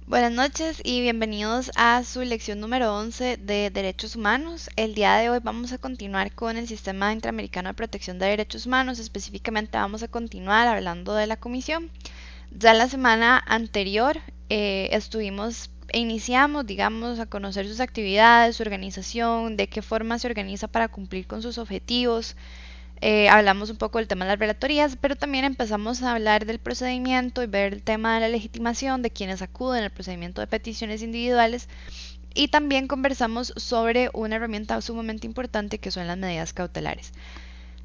Buenas noches y bienvenidos a su lección número 11 de Derechos Humanos. El día de hoy vamos a continuar con el Sistema Interamericano de Protección de Derechos Humanos. Específicamente vamos a continuar hablando de la Comisión. Ya la semana anterior iniciamos, digamos, a conocer sus actividades, su organización, de qué forma se organiza para cumplir con sus objetivos. Hablamos un poco del tema de las relatorías, pero también empezamos a hablar del procedimiento y ver el tema de la legitimación de quienes acuden al procedimiento de peticiones individuales, y también conversamos sobre una herramienta sumamente importante que son las medidas cautelares.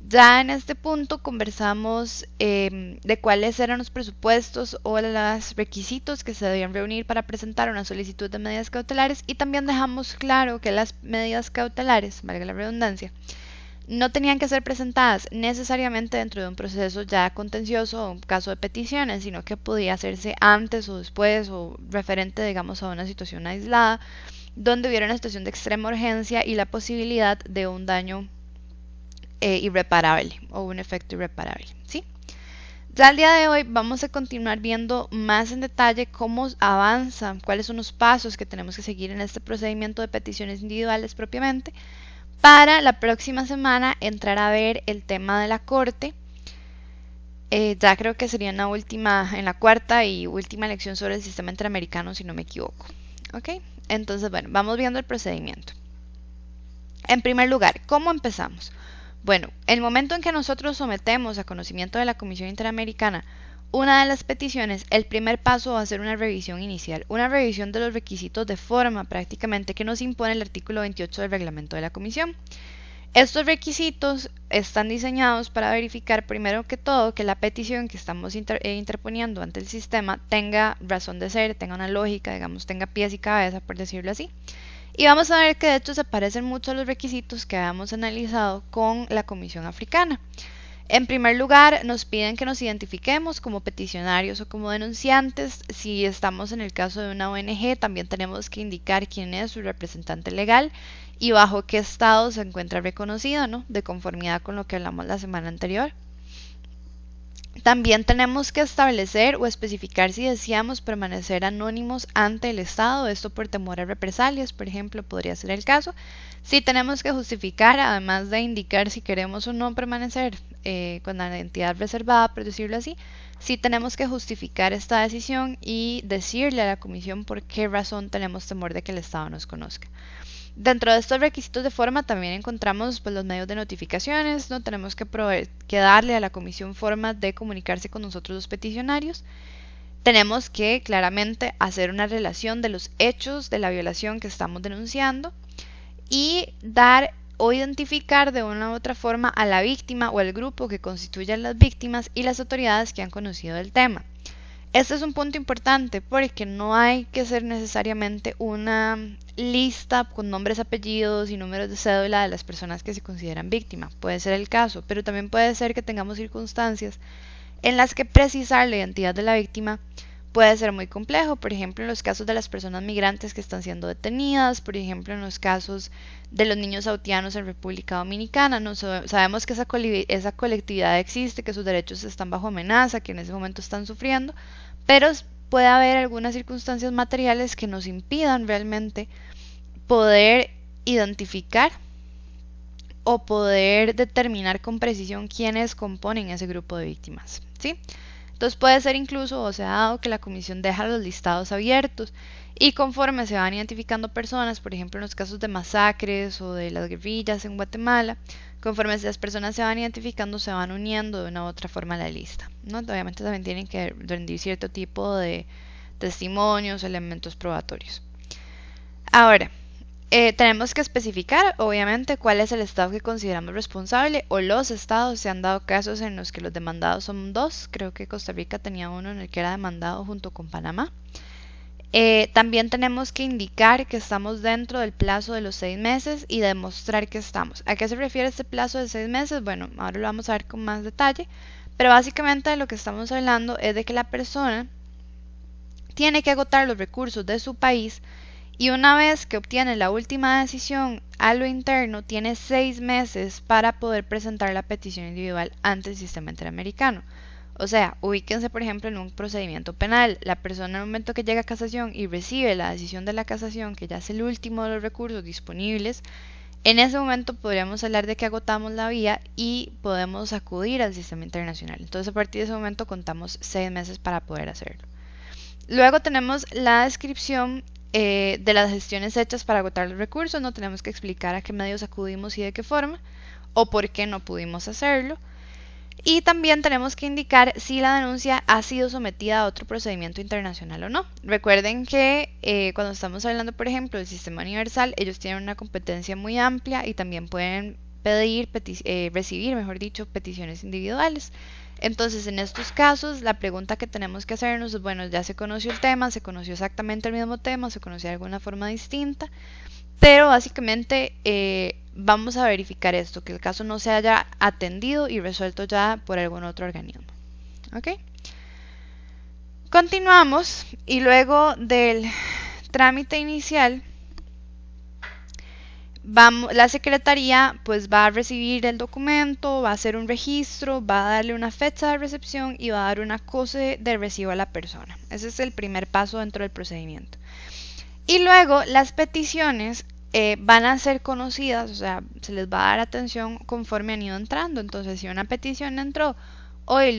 Ya en este punto conversamos de cuáles eran los presupuestos o los requisitos que se debían reunir para presentar una solicitud de medidas cautelares, y también dejamos claro que las medidas cautelares, valga la redundancia, no tenían que ser presentadas necesariamente dentro de un proceso ya contencioso o un caso de peticiones, sino que podía hacerse antes o después o referente, digamos, a una situación aislada donde hubiera una situación de extrema urgencia y la posibilidad de un daño irreparable o un efecto irreparable, ¿sí? Ya al día de hoy vamos a continuar viendo más en detalle cómo avanza, cuáles son los pasos que tenemos que seguir en este procedimiento de peticiones individuales propiamente, para la próxima semana entrar a ver el tema de la corte. Ya creo que sería en la cuarta y última lección sobre el sistema interamericano, si no me equivoco. ¿Ok? Entonces, bueno, vamos viendo el procedimiento. En primer lugar, ¿cómo empezamos? Bueno, el momento en que nosotros sometemos a conocimiento de la Comisión Interamericana una de las peticiones, el primer paso va a ser una revisión inicial, una revisión de los requisitos de forma prácticamente que nos impone el artículo 28 del reglamento de la Comisión. Estos requisitos están diseñados para verificar primero que todo que la petición que estamos interponiendo ante el sistema tenga razón de ser, tenga una lógica, digamos, tenga pies y cabeza, por decirlo así. Y vamos a ver que de hecho se parecen mucho a los requisitos que habíamos analizado con la Comisión Africana. En primer lugar, nos piden que nos identifiquemos como peticionarios o como denunciantes. Si estamos en el caso de una ONG, también tenemos que indicar quién es su representante legal y bajo qué estado se encuentra reconocido, ¿no? De conformidad con lo que hablamos la semana anterior. También tenemos que establecer o especificar si deseamos permanecer anónimos ante el Estado, esto por temor a represalias, por ejemplo, podría ser el caso. Si tenemos que justificar, además de indicar si queremos o no permanecer con la identidad reservada, por decirlo así, si tenemos que justificar esta decisión y decirle a la Comisión por qué razón tenemos temor de que el Estado nos conozca. Dentro de estos requisitos de forma también encontramos pues, los medios de notificaciones, ¿no? Tenemos que darle a la comisión forma de comunicarse con nosotros los peticionarios. Tenemos que claramente hacer una relación de los hechos de la violación que estamos denunciando y dar o identificar de una u otra forma a la víctima o el grupo que constituye a las víctimas y las autoridades que han conocido el tema. Este es un punto importante porque no hay que ser necesariamente una lista con nombres, apellidos y números de cédula de las personas que se consideran víctimas. Puede ser el caso, pero también puede ser que tengamos circunstancias en las que precisar la identidad de la víctima puede ser muy complejo. Por ejemplo, en los casos de las personas migrantes que están siendo detenidas, por ejemplo, en los casos de los niños haitianos en República Dominicana. ¿No? Sabemos que esa colectividad existe, que sus derechos están bajo amenaza, que en ese momento están sufriendo, pero puede haber algunas circunstancias materiales que nos impidan realmente poder identificar o poder determinar con precisión quiénes componen ese grupo de víctimas, ¿sí? Entonces puede ser incluso, o se ha dado que la comisión deja los listados abiertos y conforme se van identificando personas, por ejemplo en los casos de masacres o de las guerrillas en Guatemala, conforme las personas se van identificando, se van uniendo de una u otra forma a la lista, ¿no? Obviamente también tienen que rendir cierto tipo de testimonios, elementos probatorios. Ahora, tenemos que especificar, obviamente, cuál es el estado que consideramos responsable o los estados. Se han dado casos en los que los demandados son dos. Creo que Costa Rica tenía uno en el que era demandado junto con Panamá. También tenemos que indicar que estamos dentro del plazo de los 6 meses y demostrar que estamos. ¿A qué se refiere este plazo de 6 meses? Bueno, ahora lo vamos a ver con más detalle, pero básicamente de lo que estamos hablando es de que la persona tiene que agotar los recursos de su país y una vez que obtiene la última decisión a lo interno, tiene 6 meses para poder presentar la petición individual ante el sistema interamericano. O sea, ubíquense por ejemplo en un procedimiento penal. La persona en el momento que llega a casación y recibe la decisión de la casación, que ya es el último de los recursos disponibles, en ese momento podríamos hablar de que agotamos la vía y podemos acudir al sistema internacional. Entonces a partir de ese momento contamos 6 meses para poder hacerlo. Luego tenemos la descripción de las gestiones hechas para agotar los recursos. No tenemos que explicar a qué medios acudimos y de qué forma o por qué no pudimos hacerlo. Y también tenemos que indicar si la denuncia ha sido sometida a otro procedimiento internacional o no. Recuerden que cuando estamos hablando, por ejemplo, del sistema universal, ellos tienen una competencia muy amplia y también pueden pedir, recibir, mejor dicho, peticiones individuales. Entonces, en estos casos, la pregunta que tenemos que hacernos es, bueno, ya se conoció el tema, se conoció exactamente el mismo tema, se conoció de alguna forma distinta, pero básicamente vamos a verificar esto, que el caso no se haya atendido y resuelto ya por algún otro organismo. ¿Ok? Continuamos y luego del trámite inicial, la secretaría pues va a recibir el documento, va a hacer un registro, va a darle una fecha de recepción y va a dar un acuse de recibo a la persona. Ese es el primer paso dentro del procedimiento. Y luego las peticiones van a ser conocidas, o sea, se les va a dar atención conforme han ido entrando. Entonces, si una petición entró hoy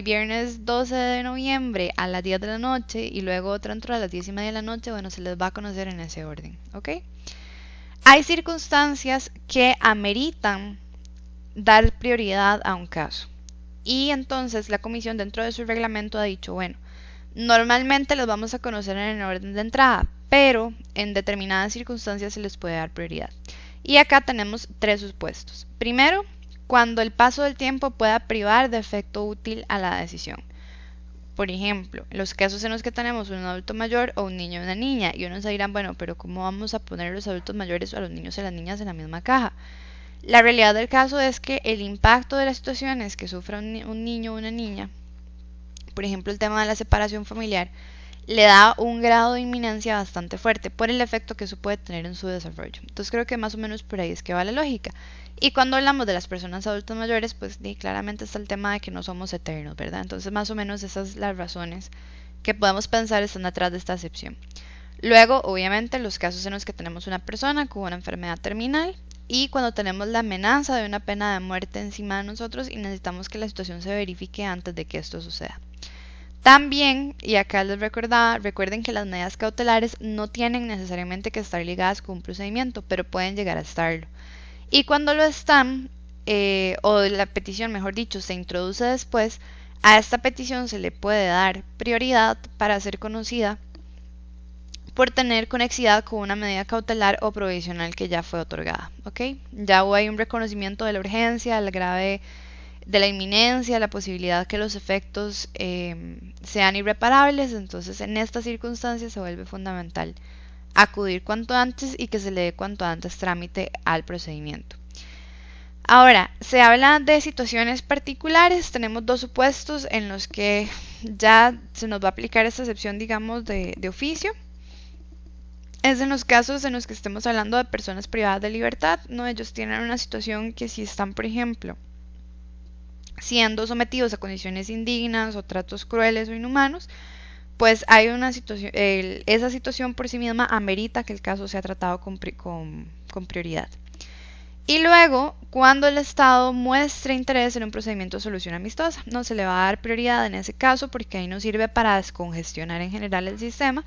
viernes 12 de noviembre a las 10 de la noche y luego otra entró a las 10:30 de la noche, bueno, se les va a conocer en ese orden, ¿ok? Hay circunstancias que ameritan dar prioridad a un caso. Y entonces la comisión dentro de su reglamento ha dicho, bueno, normalmente los vamos a conocer en el orden de entrada, pero en determinadas circunstancias se les puede dar prioridad. Y acá tenemos 3 supuestos. Primero, cuando el paso del tiempo pueda privar de efecto útil a la decisión. Por ejemplo, los casos en los que tenemos un adulto mayor o un niño o una niña, y unos dirán, bueno, pero ¿cómo vamos a poner a los adultos mayores o a los niños y las niñas en la misma caja? La realidad del caso es que el impacto de las situaciones que sufra un niño o una niña, por ejemplo el tema de la separación familiar, le da un grado de inminencia bastante fuerte por el efecto que eso puede tener en su desarrollo. Entonces creo que más o menos por ahí es que va la lógica. Y cuando hablamos de las personas adultas mayores, pues claramente está el tema de que no somos eternos, ¿verdad? Entonces más o menos esas son las razones que podemos pensar están detrás de esta excepción. Luego, obviamente, los casos en los que tenemos una persona con una enfermedad terminal y cuando tenemos la amenaza de una pena de muerte encima de nosotros y necesitamos que la situación se verifique antes de que esto suceda. También, y acá les recordaba, recuerden que las medidas cautelares no tienen necesariamente que estar ligadas con un procedimiento, pero pueden llegar a estarlo. Y cuando lo están, o la petición, mejor dicho, se introduce después, a esta petición se le puede dar prioridad para ser conocida por tener conexidad con una medida cautelar o provisional que ya fue otorgada. ¿Ok? Ya hay un reconocimiento de la urgencia, el grave de la inminencia, la posibilidad que los efectos sean irreparables. Entonces en estas circunstancias se vuelve fundamental acudir cuanto antes y que se le dé cuanto antes trámite al procedimiento. Ahora, se habla de situaciones particulares. Tenemos 2 supuestos en los que ya se nos va a aplicar esta excepción, digamos, de oficio. Es en los casos en los que estemos hablando de personas privadas de libertad, ¿no? Ellos tienen una situación que si están, por ejemplo, siendo sometidos a condiciones indignas o tratos crueles o inhumanos, pues hay una situación, esa situación por sí misma amerita que el caso sea tratado con prioridad. Y luego, cuando el Estado muestre interés en un procedimiento de solución amistosa, no se le va a dar prioridad en ese caso porque ahí nos sirve para descongestionar en general el sistema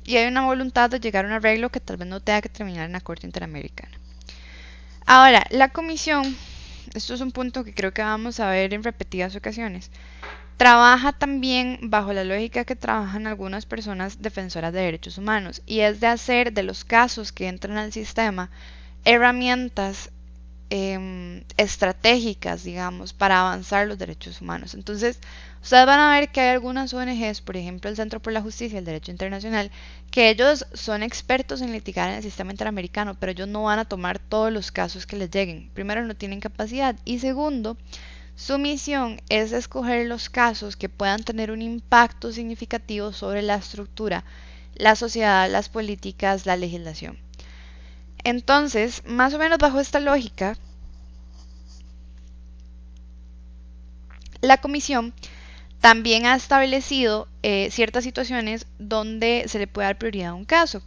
y hay una voluntad de llegar a un arreglo que tal vez no tenga que terminar en la Corte Interamericana. Ahora, la Comisión, esto es un punto que creo que vamos a ver en repetidas ocasiones, trabaja también bajo la lógica que trabajan algunas personas defensoras de derechos humanos y es de hacer de los casos que entran al sistema herramientas estratégicas, digamos, para avanzar los derechos humanos. Entonces, ustedes van a ver que hay algunas ONGs, por ejemplo el Centro por la Justicia y el Derecho Internacional, que ellos son expertos en litigar en el sistema interamericano, pero ellos no van a tomar todos los casos que les lleguen. Primero, no tienen capacidad y segundo, su misión es escoger los casos que puedan tener un impacto significativo sobre la estructura, la sociedad, las políticas, la legislación. Entonces, más o menos bajo esta lógica, La comisión también ha establecido ciertas situaciones donde se le puede dar prioridad a un caso.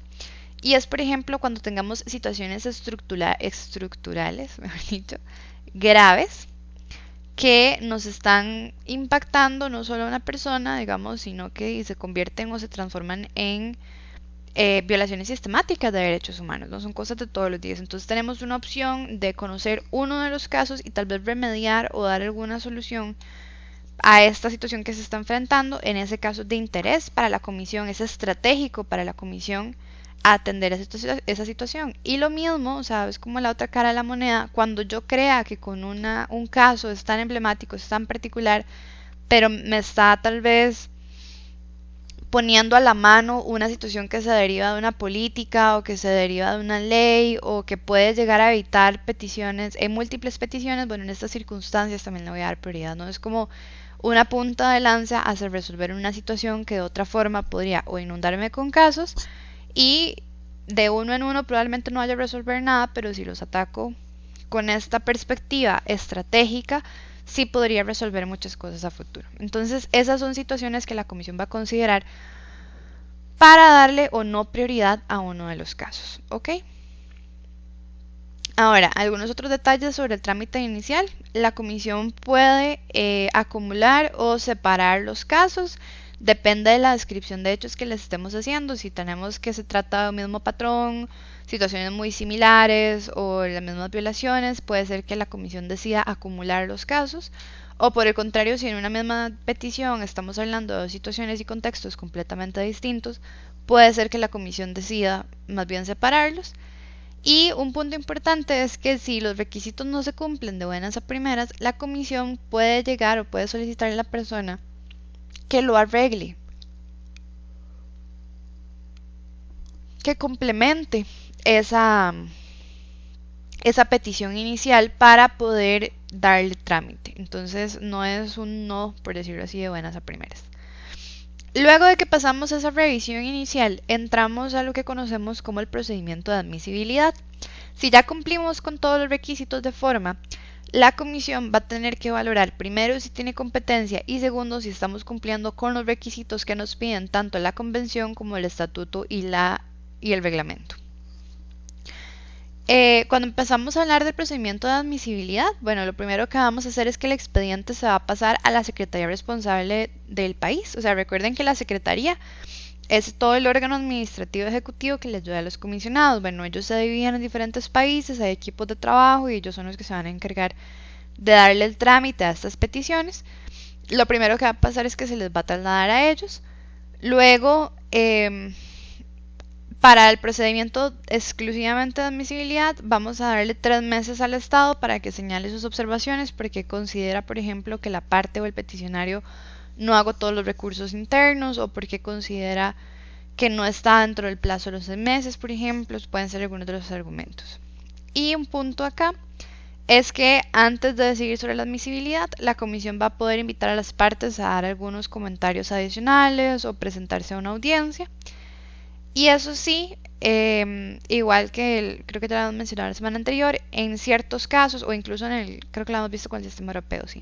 Y es, por ejemplo, cuando tengamos situaciones estructurales, mejor dicho, graves, que nos están impactando no solo a una persona, digamos, sino que se convierten o se transforman en violaciones sistemáticas de derechos humanos, no son cosas de todos los días. Entonces tenemos una opción de conocer uno de los casos y tal vez remediar o dar alguna solución a esta situación que se está enfrentando. En ese caso de interés para la comisión, es estratégico para la comisión atender esa situación. Y lo mismo, o sea, es como la otra cara de la moneda, cuando yo crea que con un caso es tan emblemático, es tan particular, pero me está tal vez poniendo a la mano una situación que se deriva de una política o que se deriva de una ley o que puede llegar a evitar peticiones, múltiples peticiones, bueno, en estas circunstancias también le voy a dar prioridad, ¿no? Es como una punta de lanza hacia resolver una situación que de otra forma podría o inundarme con casos y de uno en uno probablemente no vaya a resolver nada, pero si los ataco con esta perspectiva estratégica, sí podría resolver muchas cosas a futuro. Entonces, esas son situaciones que la comisión va a considerar para darle o no prioridad a uno de los casos, ¿ok? Ahora, algunos otros detalles sobre el trámite inicial. La comisión puede acumular o separar los casos. Depende de la descripción de hechos que les estemos haciendo. Si tenemos que se trata de un mismo patrón, situaciones muy similares o las mismas violaciones, puede ser que la comisión decida acumular los casos. O por el contrario, si en una misma petición estamos hablando de dos situaciones y contextos completamente distintos, puede ser que la comisión decida más bien separarlos. Y un punto importante es que si los requisitos no se cumplen de buenas a primeras, la comisión puede llegar o puede solicitar a la persona que lo arregle, que complemente esa petición inicial para poder darle trámite. Entonces no es un no, por decirlo así, de buenas a primeras. Luego de que pasamos esa revisión inicial, entramos a lo que conocemos como el procedimiento de admisibilidad. Si ya cumplimos con todos los requisitos de forma, la comisión va a tener que valorar primero si tiene competencia y segundo si estamos cumpliendo con los requisitos que nos piden tanto la convención como el estatuto y el reglamento. Cuando empezamos a hablar del procedimiento de admisibilidad, bueno, lo primero que vamos a hacer es que el expediente se va a pasar a la secretaría responsable del país. O sea, recuerden que la secretaría es todo el órgano administrativo ejecutivo que les ayuda a los comisionados. Bueno, ellos se dividen en diferentes países, hay equipos de trabajo y ellos son los que se van a encargar de darle el trámite a estas peticiones. Lo primero que va a pasar es que se les va a trasladar a ellos. Luego, para el procedimiento exclusivamente de admisibilidad, vamos a darle 3 meses al Estado para que señale sus observaciones, porque considera, por ejemplo, que la parte o el peticionario no agotó los recursos internos o porque considera que no está dentro del plazo de los 6 meses, por ejemplo, pueden ser algunos de los argumentos. Y un punto acá es que antes de decidir sobre la admisibilidad, la comisión va a poder invitar a las partes a dar algunos comentarios adicionales o presentarse a una audiencia. Y eso sí, igual que creo que te lo hemos mencionado la semana anterior, en ciertos casos, o incluso creo que lo hemos visto con el sistema europeo, sí.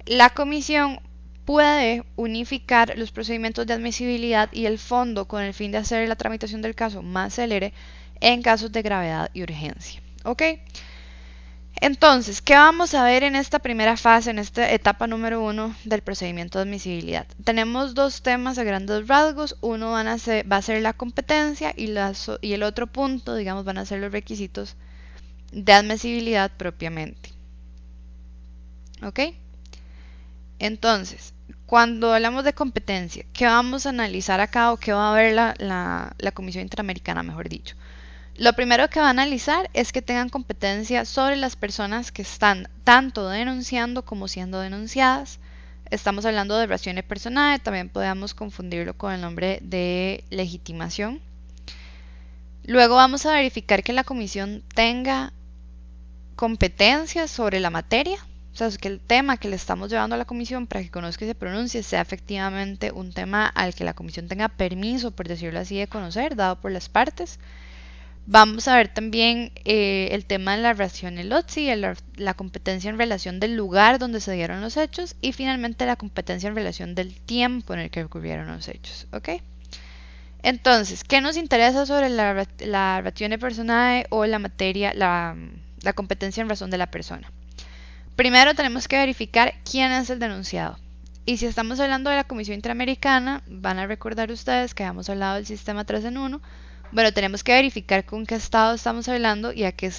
La comisión puede unificar los procedimientos de admisibilidad y el fondo con el fin de hacer la tramitación del caso más célere en casos de gravedad y urgencia. ¿Ok? Entonces, ¿qué vamos a ver en esta primera fase, en esta etapa número 1 del procedimiento de admisibilidad? Tenemos dos temas a grandes rasgos. Uno va a ser la competencia y el otro punto, digamos, van a ser los requisitos de admisibilidad propiamente. ¿Ok? Entonces, cuando hablamos de competencia, ¿qué vamos a analizar acá o qué va a ver la Comisión Interamericana, mejor dicho? Lo primero que va a analizar es que tengan competencia sobre las personas que están tanto denunciando como siendo denunciadas. Estamos hablando de ratione personae, también podemos confundirlo con el nombre de legitimación. Luego vamos a verificar que la comisión tenga competencia sobre la materia, o sea, que el tema que le estamos llevando a la comisión para que conozca y se pronuncie sea efectivamente un tema al que la comisión tenga permiso, por decirlo así, de conocer, dado por las partes. Vamos a ver también el tema de la rationality, la competencia en relación del lugar donde se dieron los hechos y finalmente la competencia en relación del tiempo en el que ocurrieron los hechos. ¿Ok? Entonces, ¿qué nos interesa sobre la ratione personae o la materia, la competencia en razón de la persona? Primero tenemos que verificar quién es el denunciado. Y si estamos hablando de la Comisión Interamericana, van a recordar ustedes que habíamos hablado del sistema 3 en 1. Bueno, tenemos que verificar con qué estado estamos hablando y a qué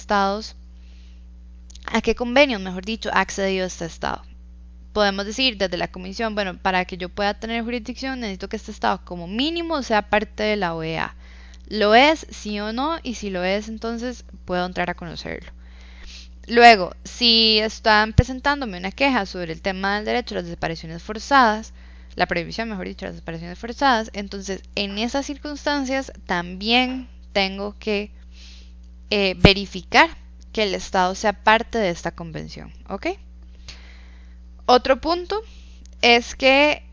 convenios, mejor dicho, ha accedido este estado. Podemos decir desde la comisión, bueno, para que yo pueda tener jurisdicción necesito que este estado como mínimo sea parte de la OEA. ¿Lo es, sí o no? Y si lo es, entonces puedo entrar a conocerlo. Luego, si están presentándome una queja sobre el tema del derecho a las desapariciones forzadas, la prohibición, mejor dicho, de las desapariciones forzadas, entonces en esas circunstancias también tengo que verificar que el Estado sea parte de esta convención, ¿ok? Otro punto es que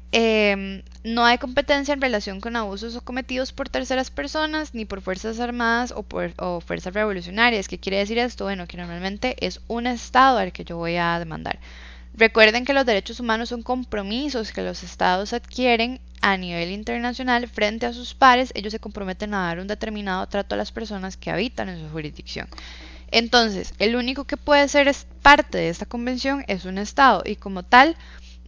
no hay competencia en relación con abusos cometidos por terceras personas, ni por fuerzas armadas o fuerzas revolucionarias. ¿Qué quiere decir esto? Bueno, que normalmente es un Estado al que yo voy a demandar. Recuerden que los derechos humanos son compromisos que los Estados adquieren a nivel internacional frente a sus pares. Ellos se comprometen a dar un determinado trato a las personas que habitan en su jurisdicción. Entonces, el único que puede ser parte de esta convención es un Estado y como tal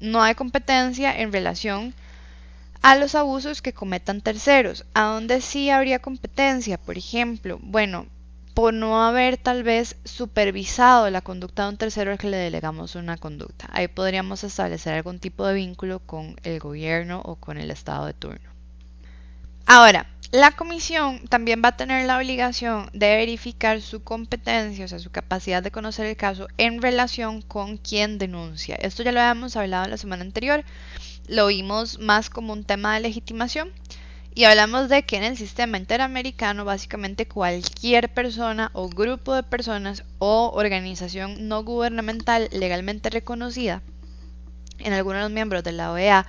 no hay competencia en relación a los abusos que cometan terceros. ¿A dónde sí habría competencia? Por ejemplo, bueno, por no haber tal vez supervisado la conducta de un tercero al que le delegamos una conducta. Ahí podríamos establecer algún tipo de vínculo con el gobierno o con el Estado de turno. Ahora, la comisión también va a tener la obligación de verificar su competencia, o sea, su capacidad de conocer el caso en relación con quien denuncia. Esto ya lo habíamos hablado la semana anterior, lo vimos más como un tema de legitimación y hablamos de que en el sistema interamericano básicamente cualquier persona o grupo de personas o organización no gubernamental legalmente reconocida en algunos de los miembros de la OEA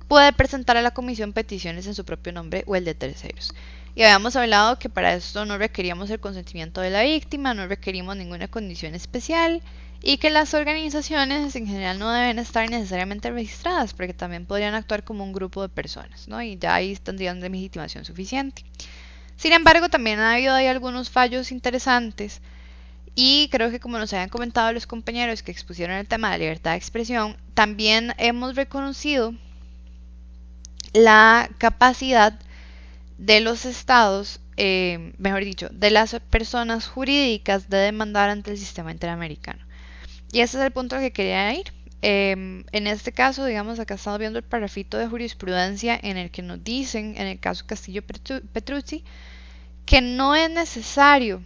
puede presentar a la comisión peticiones en su propio nombre o el de terceros. Y habíamos hablado que para esto no requeríamos el consentimiento de la víctima, no requerimos ninguna condición especial y que las organizaciones en general no deben estar necesariamente registradas porque también podrían actuar como un grupo de personas, ¿no? Y ya ahí tendrían legitimación suficiente. Sin embargo, también ha habido ahí algunos fallos interesantes y creo que como nos habían comentado los compañeros que expusieron el tema de la libertad de expresión, también hemos reconocido la capacidad de los estados, mejor dicho, de las personas jurídicas de demandar ante el sistema interamericano. Y ese es el punto al que quería ir. En este caso, digamos, acá estamos viendo el parrafito de jurisprudencia en el que nos dicen, en el caso Castillo Petrucci, que no es necesario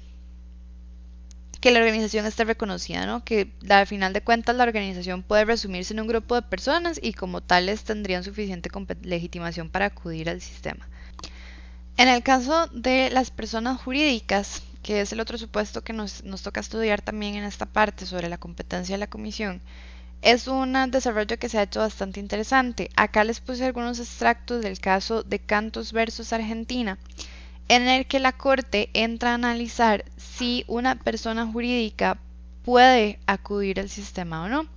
que la organización esté reconocida, ¿no? Que al final de cuentas la organización puede resumirse en un grupo de personas y como tales tendrían suficiente legitimación para acudir al sistema. En el caso de las personas jurídicas, que es el otro supuesto que nos toca estudiar también en esta parte sobre la competencia de la comisión, es un desarrollo que se ha hecho bastante interesante. Acá les puse algunos extractos del caso de Cantos versus Argentina, en el que la Corte entra a analizar si una persona jurídica puede acudir al sistema o no.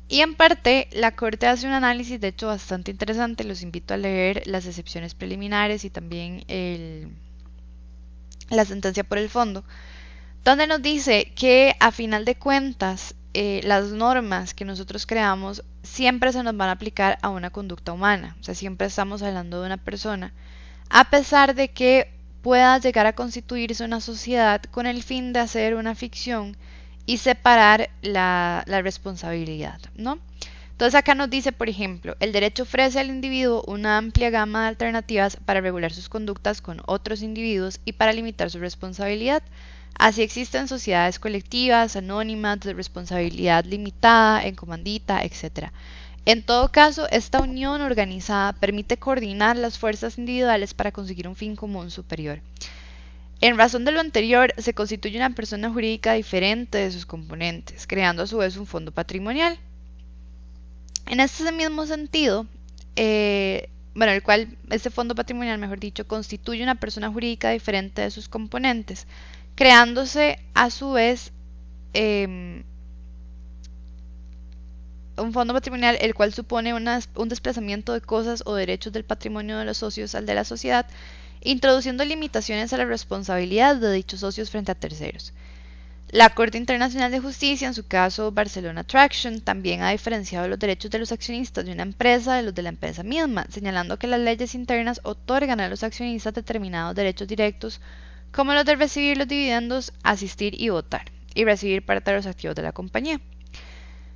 Y en parte la Corte hace un análisis de hecho bastante interesante, los invito a leer las excepciones preliminares y también la sentencia por el fondo, donde nos dice que a final de cuentas las normas que nosotros creamos siempre se nos van a aplicar a una conducta humana, o sea, siempre estamos hablando de una persona, a pesar de que pueda llegar a constituirse una sociedad con el fin de hacer una ficción y separar la responsabilidad, ¿no? Entonces acá nos dice, por ejemplo, el derecho ofrece al individuo una amplia gama de alternativas para regular sus conductas con otros individuos y para limitar su responsabilidad. Así existen sociedades colectivas, anónimas, de responsabilidad limitada, en comandita, etc. En todo caso, esta unión organizada permite coordinar las fuerzas individuales para conseguir un fin común superior. En razón de lo anterior, se constituye una persona jurídica diferente de sus componentes, creando a su vez un fondo patrimonial. En este mismo sentido, bueno, el cual este fondo patrimonial, mejor dicho, constituye una persona jurídica diferente de sus componentes, creándose a su vez un fondo patrimonial el cual supone un desplazamiento de cosas o derechos del patrimonio de los socios al de la sociedad, introduciendo limitaciones a la responsabilidad de dichos socios frente a terceros. La Corte Internacional de Justicia, en su caso Barcelona Traction, también ha diferenciado los derechos de los accionistas de una empresa de los de la empresa misma, señalando que las leyes internas otorgan a los accionistas determinados derechos directos, como los de recibir los dividendos, asistir y votar, y recibir parte de los activos de la compañía.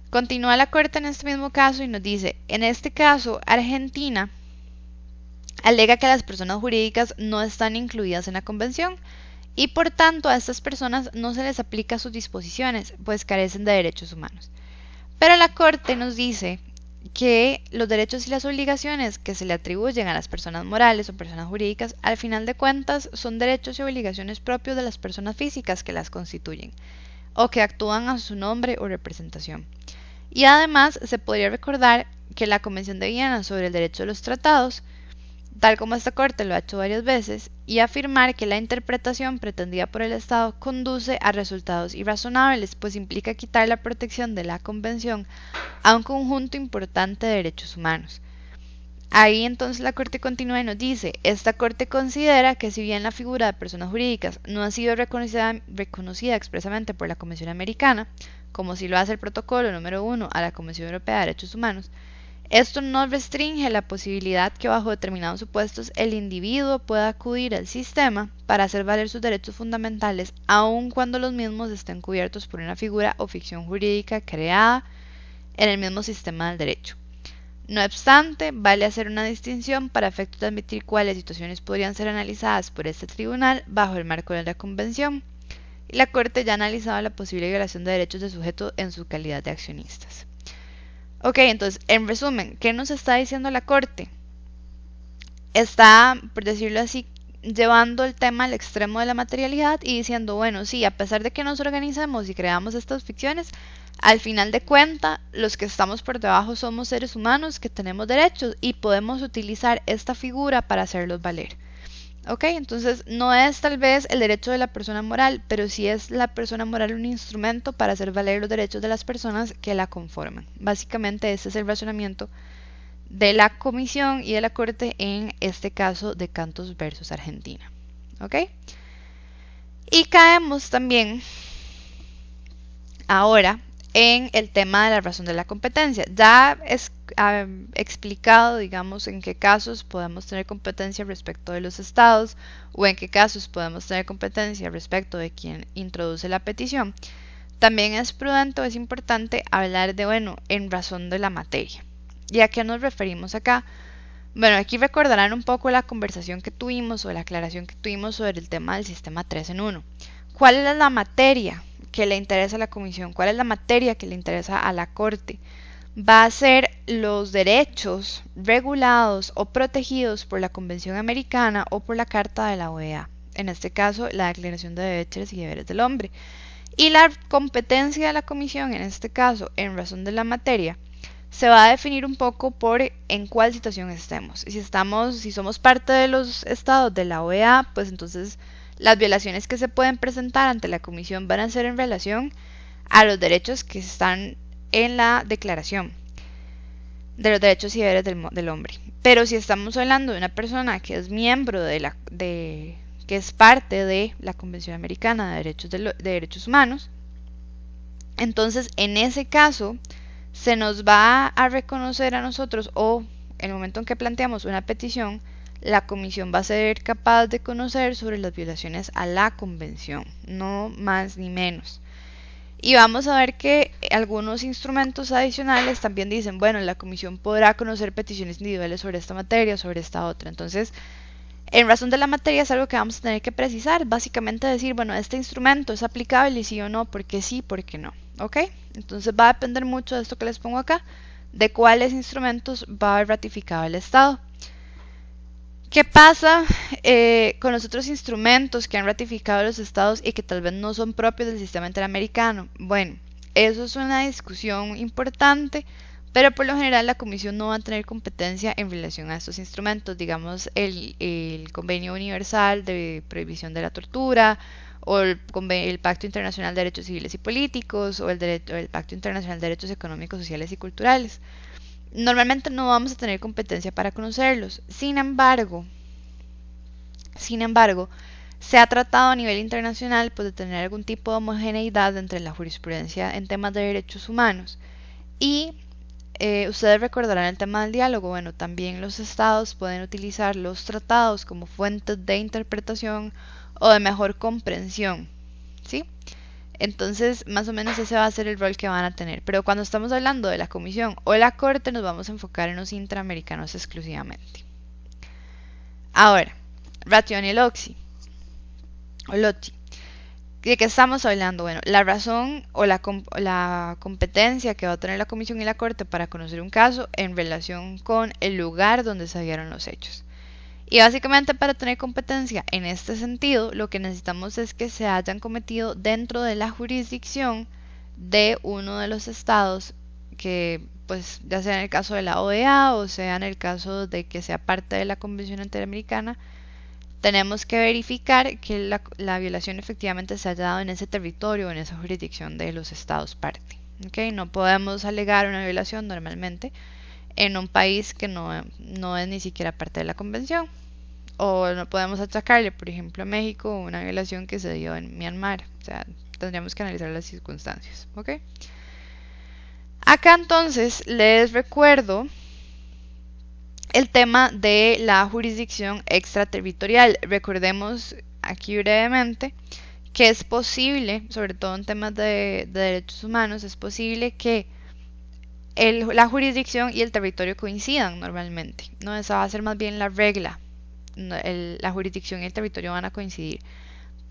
Continúa la Corte en este mismo caso y nos dice, en este caso, Argentina alega que las personas jurídicas no están incluidas en la convención y por tanto a estas personas no se les aplica sus disposiciones, pues carecen de derechos humanos. Pero la Corte nos dice que los derechos y las obligaciones que se le atribuyen a las personas morales o personas jurídicas, al final de cuentas, son derechos y obligaciones propios de las personas físicas que las constituyen o que actúan a su nombre o representación. Y además se podría recordar que la Convención de Viena sobre el derecho de los tratados, tal como esta Corte lo ha hecho varias veces, y afirmar que la interpretación pretendida por el Estado conduce a resultados irrazonables, pues implica quitar la protección de la Convención a un conjunto importante de derechos humanos. Ahí entonces la Corte continúa y nos dice, esta Corte considera que si bien la figura de personas jurídicas no ha sido reconocida expresamente por la Convención Americana, como si lo hace el Protocolo número 1 a la Convención Europea de Derechos Humanos, esto no restringe la posibilidad que bajo determinados supuestos el individuo pueda acudir al sistema para hacer valer sus derechos fundamentales, aun cuando los mismos estén cubiertos por una figura o ficción jurídica creada en el mismo sistema del derecho. No obstante, vale hacer una distinción para efectos de admitir cuáles situaciones podrían ser analizadas por este tribunal bajo el marco de la Convención, y la Corte ya ha analizado la posible violación de derechos de sujeto en su calidad de accionistas. Ok, entonces, en resumen, ¿qué nos está diciendo la Corte? Está, por decirlo así, llevando el tema al extremo de la materialidad y diciendo, bueno, sí, a pesar de que nos organizamos y creamos estas ficciones, al final de cuentas, los que estamos por debajo somos seres humanos que tenemos derechos y podemos utilizar esta figura para hacerlos valer. Ok, entonces no es tal vez el derecho de la persona moral, pero sí es la persona moral un instrumento para hacer valer los derechos de las personas que la conforman. Básicamente este es el razonamiento de la Comisión y de la Corte en este caso de Cantos versus Argentina. Ok, y caemos también ahora en el tema de la razón de la competencia. Ya es explicado, digamos, en qué casos podemos tener competencia respecto de los estados o en qué casos podemos tener competencia respecto de quien introduce la petición. También es prudente o es importante hablar de, bueno, en razón de la materia. ¿Y a qué nos referimos acá? Bueno, aquí recordarán un poco la conversación que tuvimos o la aclaración que tuvimos sobre el tema del sistema 3 en 1. ¿Cuál es la materia que le interesa a la Comisión? ¿Cuál es la materia que le interesa a la Corte? Va a ser los derechos regulados o protegidos por la Convención Americana o por la Carta de la OEA, en este caso la Declaración de Derechos y Deberes del Hombre. Y la competencia de la Comisión, en este caso, en razón de la materia, se va a definir un poco por en cuál situación estemos. Si somos parte de los estados de la OEA, pues entonces las violaciones que se pueden presentar ante la Comisión van a ser en relación a los derechos que están en la Declaración de los Derechos y Deberes del Hombre. Pero si estamos hablando de una persona que es miembro que es parte de la Convención Americana de Derechos Humanos, entonces en ese caso se nos va a reconocer a nosotros, o en el momento en que planteamos una petición, la Comisión va a ser capaz de conocer sobre las violaciones a la Convención, no más ni menos. Y vamos a ver que algunos instrumentos adicionales también dicen, bueno, la Comisión podrá conocer peticiones individuales sobre esta materia o sobre esta otra. Entonces, en razón de la materia es algo que vamos a tener que precisar, básicamente decir, bueno, este instrumento es aplicable sí o no, porque sí, porque no. ¿Ok? Entonces va a depender mucho de esto que les pongo acá, de cuáles instrumentos va a haber ratificado el Estado. ¿Qué pasa con los otros instrumentos que han ratificado los estados y que tal vez no son propios del sistema interamericano? Bueno, eso es una discusión importante pero por lo general la Comisión no va a tener competencia en relación a estos instrumentos, digamos el Convenio Universal de Prohibición de la Tortura, o el Pacto Internacional de Derechos Civiles y Políticos, o el Pacto Internacional de Derechos Económicos, Sociales y Culturales. Normalmente no vamos a tener competencia para conocerlos. Sin embargo, se ha tratado a nivel internacional pues, de tener algún tipo de homogeneidad entre la jurisprudencia en temas de derechos humanos. Y ustedes recordarán el tema del diálogo. Bueno, también los estados pueden utilizar los tratados como fuentes de interpretación o de mejor comprensión, ¿sí? Entonces, más o menos ese va a ser el rol que van a tener. Pero cuando estamos hablando de la Comisión o la Corte, nos vamos a enfocar en los intraamericanos exclusivamente. Ahora, Ratione y Lotti. ¿De qué estamos hablando? Bueno, la razón o la competencia que va a tener la Comisión y la Corte para conocer un caso en relación con el lugar donde se dieron los hechos. Y básicamente para tener competencia en este sentido, lo que necesitamos es que se hayan cometido dentro de la jurisdicción de uno de los estados que, pues, ya sea en el caso de la OEA o sea en el caso de que sea parte de la Convención Interamericana, tenemos que verificar que la violación efectivamente se haya dado en ese territorio o en esa jurisdicción de los estados parte. ¿Okay? No podemos alegar una violación normalmente en un país que no es ni siquiera parte de la convención. O no podemos achacarle, por ejemplo, a México una violación que se dio en Myanmar. O sea, tendríamos que analizar las circunstancias. ¿Ok? Acá entonces les recuerdo el tema de la jurisdicción extraterritorial. Recordemos aquí brevemente que es posible, sobre todo en temas de derechos humanos, es posible que la jurisdicción y el territorio coincidan normalmente, ¿no? Esa va a ser más bien la regla. La jurisdicción y el territorio van a coincidir.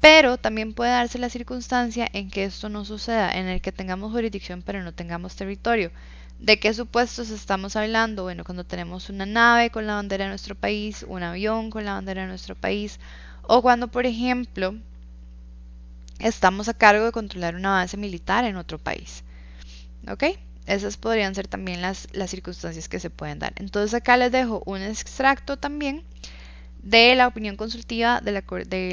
Pero también puede darse la circunstancia en que esto no suceda, en el que tengamos jurisdicción pero no tengamos territorio. ¿De qué supuestos estamos hablando? Bueno, cuando tenemos una nave con la bandera de nuestro país, un avión con la bandera de nuestro país, o cuando, por ejemplo, estamos a cargo de controlar una base militar en otro país. ¿Ok? Esas podrían ser también las circunstancias que se pueden dar. Entonces acá les dejo un extracto también de la opinión consultiva de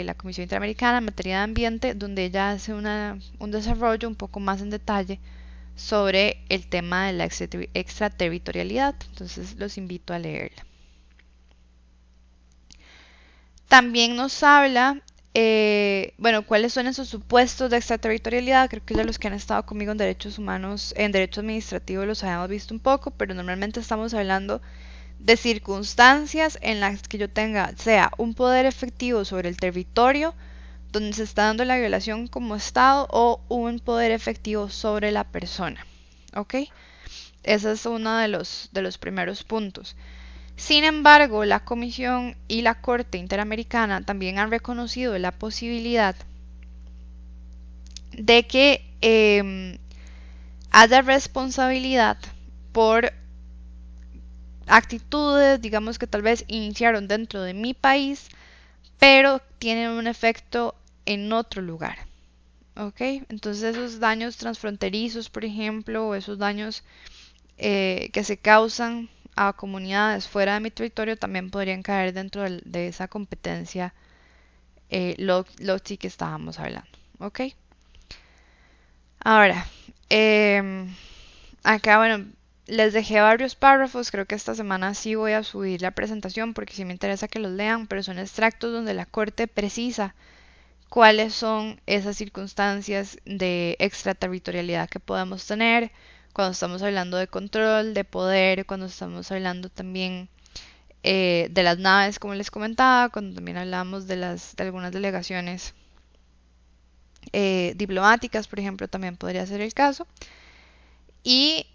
la Comisión Interamericana en materia de ambiente, donde ella hace un desarrollo un poco más en detalle sobre el tema de la extraterritorialidad. Entonces los invito a leerla. También nos habla, bueno, cuáles son esos supuestos de extraterritorialidad. Creo que ya los que han estado conmigo en derechos humanos, en derecho administrativo los habíamos visto un poco, pero normalmente estamos hablando de circunstancias en las que yo tenga, sea un poder efectivo sobre el territorio donde se está dando la violación como Estado, o un poder efectivo sobre la persona. ¿Ok? Ese es uno de los primeros puntos. Sin embargo, la Comisión y la Corte Interamericana también han reconocido la posibilidad de que haya responsabilidad por actitudes, digamos que tal vez iniciaron dentro de mi país, pero tienen un efecto en otro lugar. ¿Ok? Entonces esos daños transfronterizos, por ejemplo, o esos daños que se causan a comunidades fuera de mi territorio también podrían caer dentro de esa competencia LOTI que estábamos hablando. ¿Ok? Ahora, acá, bueno, les dejé varios párrafos. Creo que esta semana sí voy a subir la presentación porque sí me interesa que los lean, pero son extractos donde la Corte precisa cuáles son esas circunstancias de extraterritorialidad que podemos tener cuando estamos hablando de control, de poder, cuando estamos hablando también de las naves, como les comentaba, cuando también hablamos de algunas delegaciones diplomáticas, por ejemplo, también podría ser el caso. Y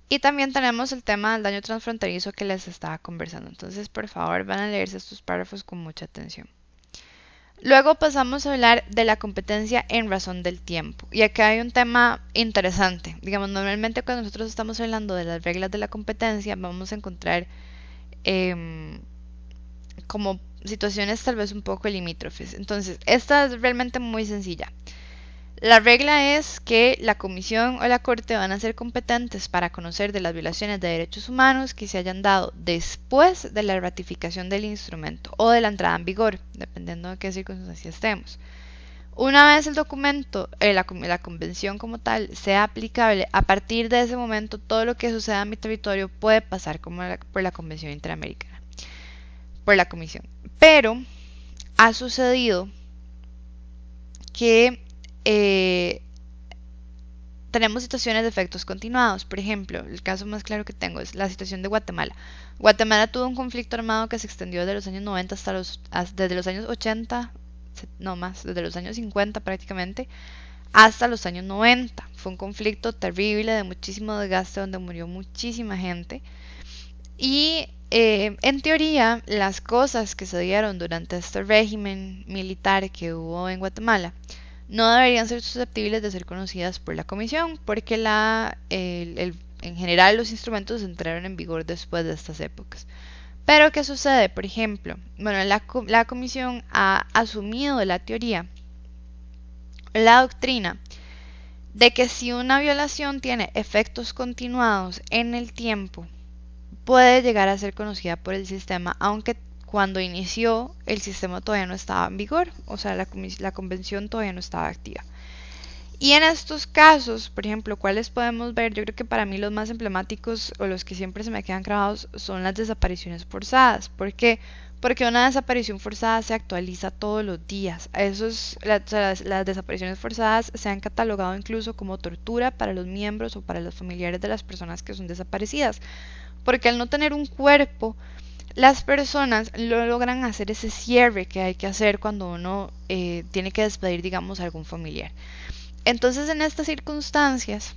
y también tenemos el tema del daño transfronterizo que les estaba conversando. Entonces, por favor, van a leerse estos párrafos con mucha atención. Luego pasamos a hablar de la competencia en razón del tiempo. Y acá hay un tema interesante. Digamos, normalmente cuando nosotros estamos hablando de las reglas de la competencia, vamos a encontrar como situaciones tal vez un poco limítrofes. Entonces, esta es realmente muy sencilla. La regla es que la Comisión o la Corte van a ser competentes para conocer de las violaciones de derechos humanos que se hayan dado después de la ratificación del instrumento o de la entrada en vigor, dependiendo de qué circunstancias estemos. Una vez el documento, la convención como tal, sea aplicable, a partir de ese momento todo lo que suceda en mi territorio puede pasar por la Convención Interamericana, por la Comisión. Pero ha sucedido que tenemos situaciones de efectos continuados. Por ejemplo, el caso más claro que tengo es la situación de Guatemala. Guatemala tuvo un conflicto armado que se extendió desde los años 90 desde los años 80, no más, desde los años 50 prácticamente, hasta los años 90. Fue un conflicto terrible de muchísimo desgaste donde murió muchísima gente. Y en teoría, las cosas que se dieron durante este régimen militar que hubo en Guatemala no deberían ser susceptibles de ser conocidas por la Comisión, porque en general los instrumentos entraron en vigor después de estas épocas. Pero ¿qué sucede? Por ejemplo, bueno, la Comisión ha asumido la teoría, la doctrina, de que si una violación tiene efectos continuados en el tiempo, puede llegar a ser conocida por el sistema, aunque cuando inició el sistema todavía no estaba en vigor, o sea, la convención todavía no estaba activa. Y en estos casos, por ejemplo, ¿cuáles podemos ver? Yo creo que para mí los más emblemáticos o los que siempre se me quedan grabados son las desapariciones forzadas. ¿Por qué? Porque una desaparición forzada se actualiza todos los días. Las desapariciones forzadas se han catalogado incluso como tortura para los miembros o para los familiares de las personas que son desaparecidas. Porque al no tener un cuerpo, las personas no logran hacer ese cierre que hay que hacer cuando uno tiene que despedir, digamos, a algún familiar. Entonces, en estas circunstancias,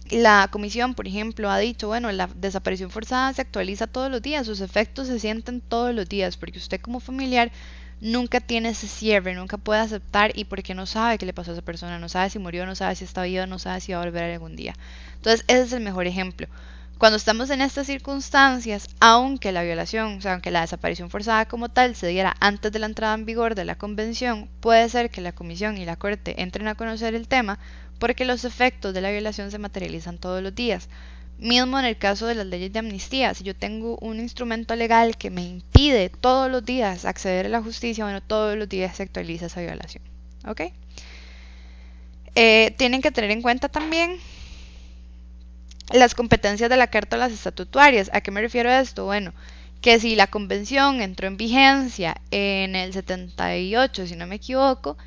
la comisión, por ejemplo, ha dicho, bueno, la desaparición forzada se actualiza todos los días, sus efectos se sienten todos los días, porque usted como familiar nunca tiene ese cierre, nunca puede aceptar y porque no sabe qué le pasó a esa persona, no sabe si murió, no sabe si está viva, no sabe si va a volver algún día. Entonces, ese es el mejor ejemplo. Cuando estamos en estas circunstancias, aunque la violación, o sea, aunque la desaparición forzada como tal se diera antes de la entrada en vigor de la convención, puede ser que la comisión y la corte entren a conocer el tema porque los efectos de la violación se materializan todos los días. Mismo en el caso de las leyes de amnistía, si yo tengo un instrumento legal que me impide todos los días acceder a la justicia, bueno, todos los días se actualiza esa violación. ¿Ok? Tienen que tener en cuenta también las competencias de la Carta o las estatutarias. ¿A qué me refiero a esto? Bueno, que si la convención entró en vigencia en el 78, si no me equivoco,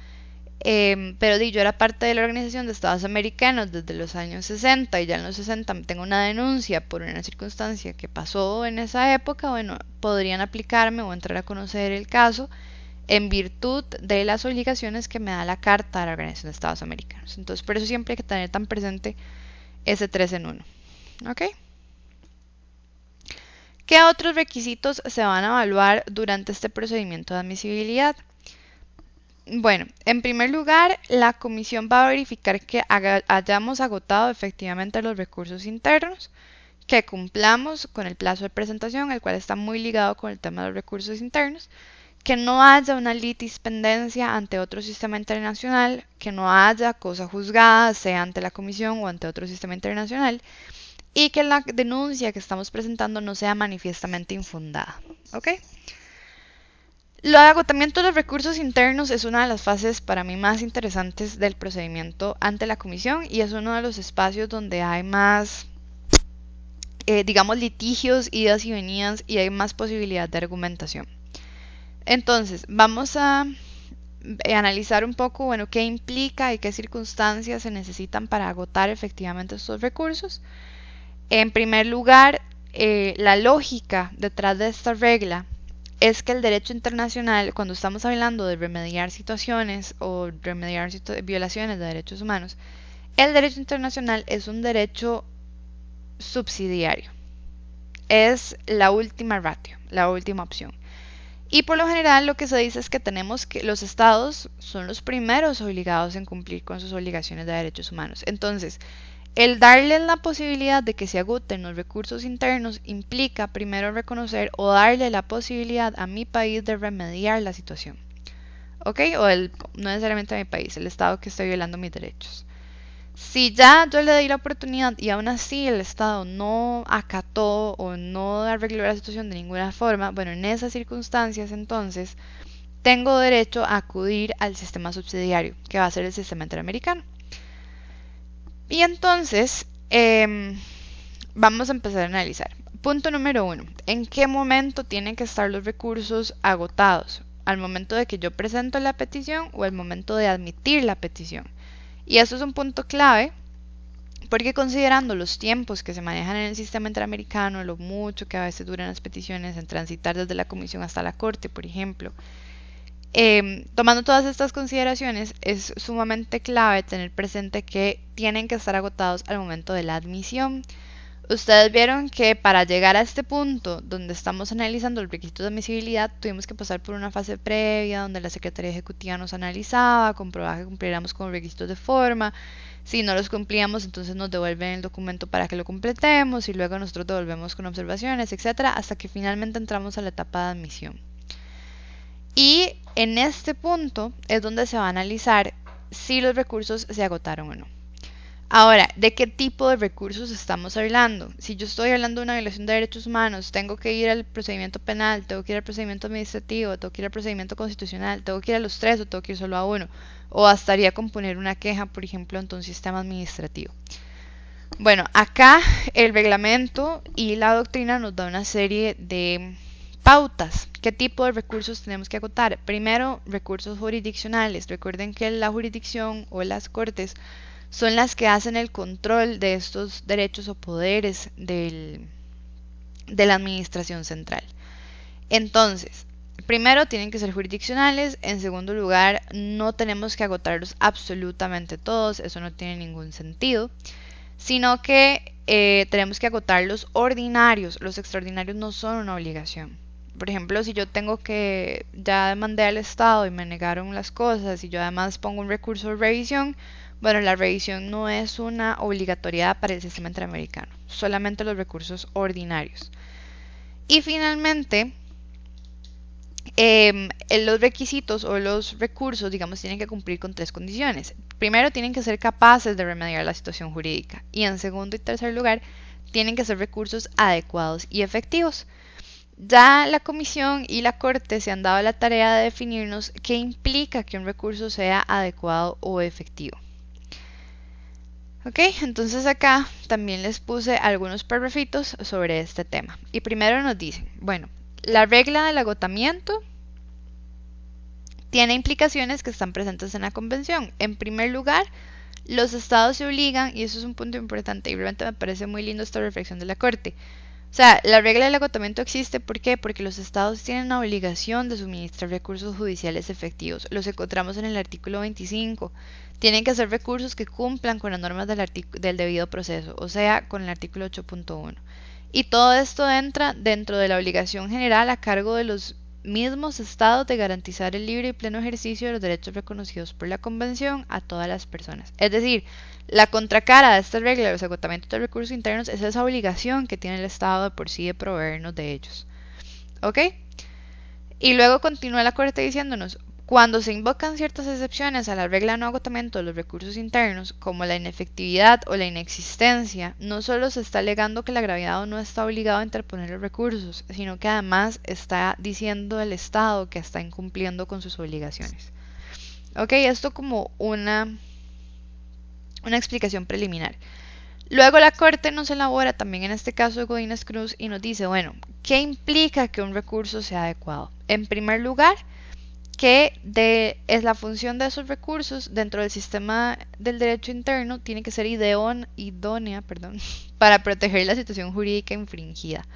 pero yo era parte de la Organización de Estados Americanos desde los años 60 y ya en los 60 tengo una denuncia por una circunstancia que pasó en esa época, bueno, podrían aplicarme o entrar a conocer el caso en virtud de las obligaciones que me da la Carta de la Organización de Estados Americanos. Entonces, por eso siempre hay que tener tan presente ese 3 en 1. ¿Ok? ¿Qué otros requisitos se van a evaluar durante este procedimiento de admisibilidad? Bueno, en primer lugar, la comisión va a verificar que hayamos agotado efectivamente los recursos internos, que cumplamos con el plazo de presentación, el cual está muy ligado con el tema de los recursos internos, que no haya una litispendencia ante otro sistema internacional, que no haya cosa juzgada, sea ante la comisión o ante otro sistema internacional, y que la denuncia que estamos presentando no sea manifiestamente infundada. ¿Ok? El agotamiento de los recursos internos es una de las fases para mí más interesantes del procedimiento ante la comisión y es uno de los espacios donde hay más, digamos, litigios, idas y venidas y hay más posibilidad de argumentación. Entonces, vamos a analizar un poco, bueno, qué implica y qué circunstancias se necesitan para agotar efectivamente estos recursos. En primer lugar, la lógica detrás de esta regla es que el derecho internacional, cuando estamos hablando de remediar situaciones o remediar violaciones de derechos humanos, el derecho internacional es un derecho subsidiario. Es la última ratio, la última opción. Y por lo general lo que se dice es que tenemos que los estados son los primeros obligados en cumplir con sus obligaciones de derechos humanos. Entonces, el darles la posibilidad de que se agoten los recursos internos implica primero reconocer o darle la posibilidad a mi país de remediar la situación. ¿ok? No necesariamente a mi país, el Estado que esté violando mis derechos. Si ya yo le di la oportunidad y aún así el Estado no acató o no arregló la situación de ninguna forma, bueno, en esas circunstancias entonces tengo derecho a acudir al sistema subsidiario, que va a ser el sistema interamericano. Y entonces, vamos a empezar a analizar. Punto número 1. ¿En qué momento tienen que estar los recursos agotados? ¿Al momento de que yo presento la petición o al momento de admitir la petición? Y eso es un punto clave porque considerando los tiempos que se manejan en el sistema interamericano, lo mucho que a veces duran las peticiones en transitar desde la comisión hasta la corte, por ejemplo, tomando todas estas consideraciones, es sumamente clave tener presente que tienen que estar agotados al momento de la admisión. Ustedes vieron que para llegar a este punto donde estamos analizando el requisito de admisibilidad, tuvimos que pasar por una fase previa donde la Secretaría Ejecutiva nos analizaba, comprobaba que cumpliéramos con los requisitos de forma. Si no los cumplíamos, entonces nos devuelven el documento para que lo completemos y luego nosotros devolvemos con observaciones, etcétera, hasta que finalmente entramos a la etapa de admisión. Y en este punto es donde se va a analizar si los recursos se agotaron o no. Ahora, ¿de qué tipo de recursos estamos hablando? Si yo estoy hablando de una violación de derechos humanos, tengo que ir al procedimiento penal, tengo que ir al procedimiento administrativo, tengo que ir al procedimiento constitucional, tengo que ir a los tres o tengo que ir solo a uno. O bastaría con poner una queja, por ejemplo, ante un sistema administrativo. Bueno, acá el reglamento y la doctrina nos da una serie de pautas. ¿Qué tipo de recursos tenemos que agotar? Primero, recursos jurisdiccionales. Recuerden que la jurisdicción o las cortes son las que hacen el control de estos derechos o poderes de la administración central. Entonces, primero tienen que ser jurisdiccionales, en segundo lugar no tenemos que agotarlos absolutamente todos, eso no tiene ningún sentido, sino que tenemos que agotar los ordinarios, los extraordinarios no son una obligación. Por ejemplo, si yo tengo que, ya demandé al Estado y me negaron las cosas y yo además pongo un recurso de revisión, bueno, la revisión no es una obligatoriedad para el sistema interamericano, solamente los recursos ordinarios. Y finalmente, los requisitos o los recursos, digamos, tienen que cumplir con tres condiciones. Primero, tienen que ser capaces de remediar la situación jurídica. Y en segundo y tercer lugar, tienen que ser recursos adecuados y efectivos. Ya la comisión y la corte se han dado la tarea de definirnos qué implica que un recurso sea adecuado o efectivo. Ok, entonces acá también les puse algunos párrafitos sobre este tema. Y primero nos dicen, bueno, la regla del agotamiento tiene implicaciones que están presentes en la convención. En primer lugar, los estados se obligan, y eso es un punto importante, y realmente me parece muy lindo esta reflexión de la Corte. O sea, la regla del agotamiento existe, ¿por qué? Porque los estados tienen la obligación de suministrar recursos judiciales efectivos. Los encontramos en el artículo 25. Tienen que ser recursos que cumplan con las normas del debido proceso, o sea, con el artículo 8.1. Y todo esto entra dentro de la obligación general a cargo de los mismos estados de garantizar el libre y pleno ejercicio de los derechos reconocidos por la Convención a todas las personas. Es decir, la contracara de esta regla de los agotamientos de recursos internos es esa obligación que tiene el Estado de por sí de proveernos de ellos. ¿Ok? Y luego continúa la Corte diciéndonos, cuando se invocan ciertas excepciones a la regla de no agotamiento de los recursos internos, como la inefectividad o la inexistencia, no solo se está alegando que el agraviado no está obligado a interponer los recursos, sino que además está diciendo el Estado que está incumpliendo con sus obligaciones. Ok, esto como una explicación preliminar. Luego la Corte nos elabora también en este caso de Godínez Cruz y nos dice, bueno, ¿qué implica que un recurso sea adecuado? En primer lugar, que es la función de esos recursos dentro del sistema del derecho interno tiene que ser idónea para proteger la situación jurídica infringida.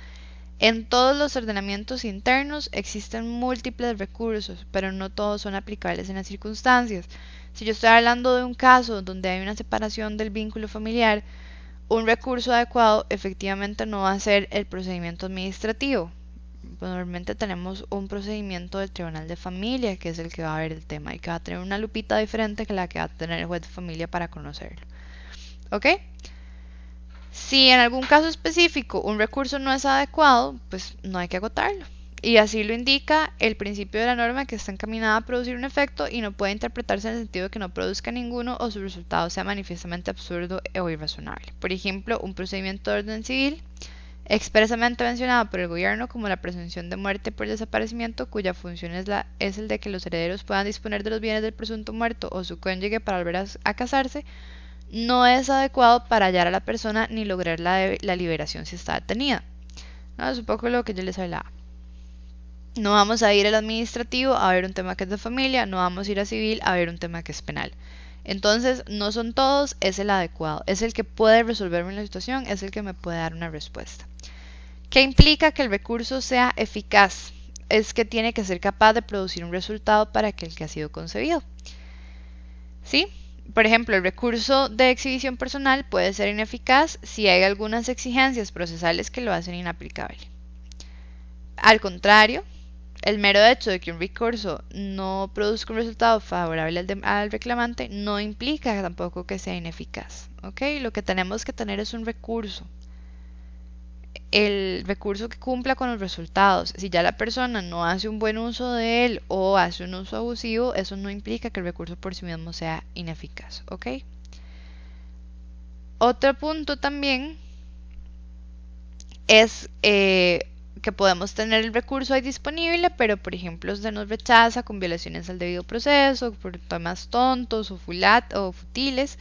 En todos los ordenamientos internos existen múltiples recursos, pero no todos son aplicables en las circunstancias. Si yo estoy hablando de un caso donde hay una separación del vínculo familiar, un recurso adecuado efectivamente no va a ser el procedimiento administrativo. Normalmente tenemos un procedimiento del Tribunal de Familia, que es el que va a ver el tema y que va a tener una lupita diferente que la que va a tener el juez de familia para conocerlo. ¿Ok? Si en algún caso específico un recurso no es adecuado, pues no hay que agotarlo. y así lo indica el principio de la norma, que está encaminada a producir un efecto y no puede interpretarse en el sentido de que no produzca ninguno o su resultado sea manifiestamente absurdo o irrazonable. Por ejemplo, un procedimiento de orden civil expresamente mencionado por el gobierno como la presunción de muerte por desaparecimiento, cuya función es el de que los herederos puedan disponer de los bienes del presunto muerto o su cónyuge para volver a casarse, no es adecuado para hallar a la persona ni lograr la liberación si está detenida. ¿No? Es un poco lo que yo les hablaba. No vamos a ir al administrativo a ver un tema que es de familia, no vamos a ir a civil a ver un tema que es penal. Entonces, no son todos, es el adecuado, es el que puede resolverme la situación, es el que me puede dar una respuesta. ¿Qué implica que el recurso sea eficaz? Es que tiene que ser capaz de producir un resultado para aquel que ha sido concebido. ¿Sí? Por ejemplo, el recurso de exhibición personal puede ser ineficaz si hay algunas exigencias procesales que lo hacen inaplicable. Al contrario, el mero hecho de que un recurso no produzca un resultado favorable al reclamante no implica tampoco que sea ineficaz. ¿Ok? Lo que tenemos que tener es un recurso. El recurso que cumpla con los resultados. Si ya la persona no hace un buen uso de él o hace un uso abusivo, eso no implica que el recurso por sí mismo sea ineficaz. ¿Ok? Otro punto también es que podemos tener el recurso ahí disponible, pero por ejemplo se nos rechaza con violaciones al debido proceso, por temas tontos o futiles,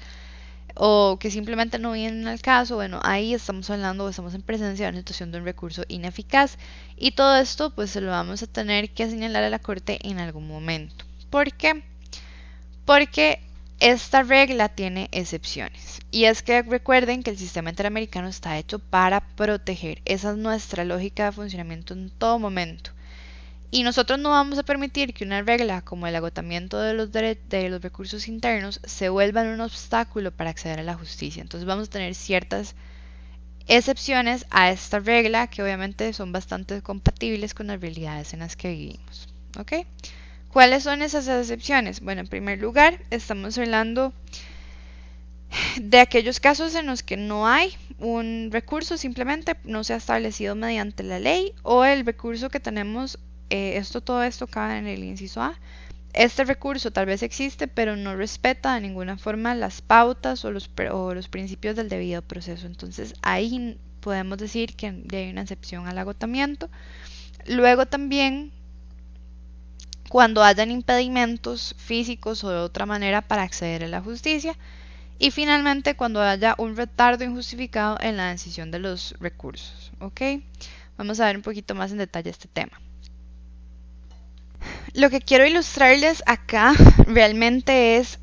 o que simplemente no vienen al caso. Bueno, ahí estamos hablando o estamos en presencia de una situación de un recurso ineficaz, y todo esto pues se lo vamos a tener que señalar a la corte en algún momento. ¿Por qué? Porque esta regla tiene excepciones, y es que recuerden que el sistema interamericano está hecho para proteger. Esa es nuestra lógica de funcionamiento en todo momento, y nosotros no vamos a permitir que una regla como el agotamiento de los recursos internos se vuelva un obstáculo para acceder a la justicia. Entonces vamos a tener ciertas excepciones a esta regla que obviamente son bastante compatibles con las realidades en las que vivimos. ¿Ok? ¿Cuáles son esas excepciones? Bueno, en primer lugar, estamos hablando de aquellos casos en los que no hay un recurso, simplemente no se ha establecido mediante la ley, o el recurso que tenemos, todo esto cabe en el inciso A. Este recurso tal vez existe, pero no respeta de ninguna forma las pautas o los principios del debido proceso. Entonces ahí podemos decir que hay una excepción al agotamiento. Luego también, cuando hayan impedimentos físicos o de otra manera para acceder a la justicia. Y finalmente, cuando haya un retardo injustificado en la decisión de los recursos. ¿Ok? Vamos a ver un poquito más en detalle este tema. Lo que quiero ilustrarles acá realmente es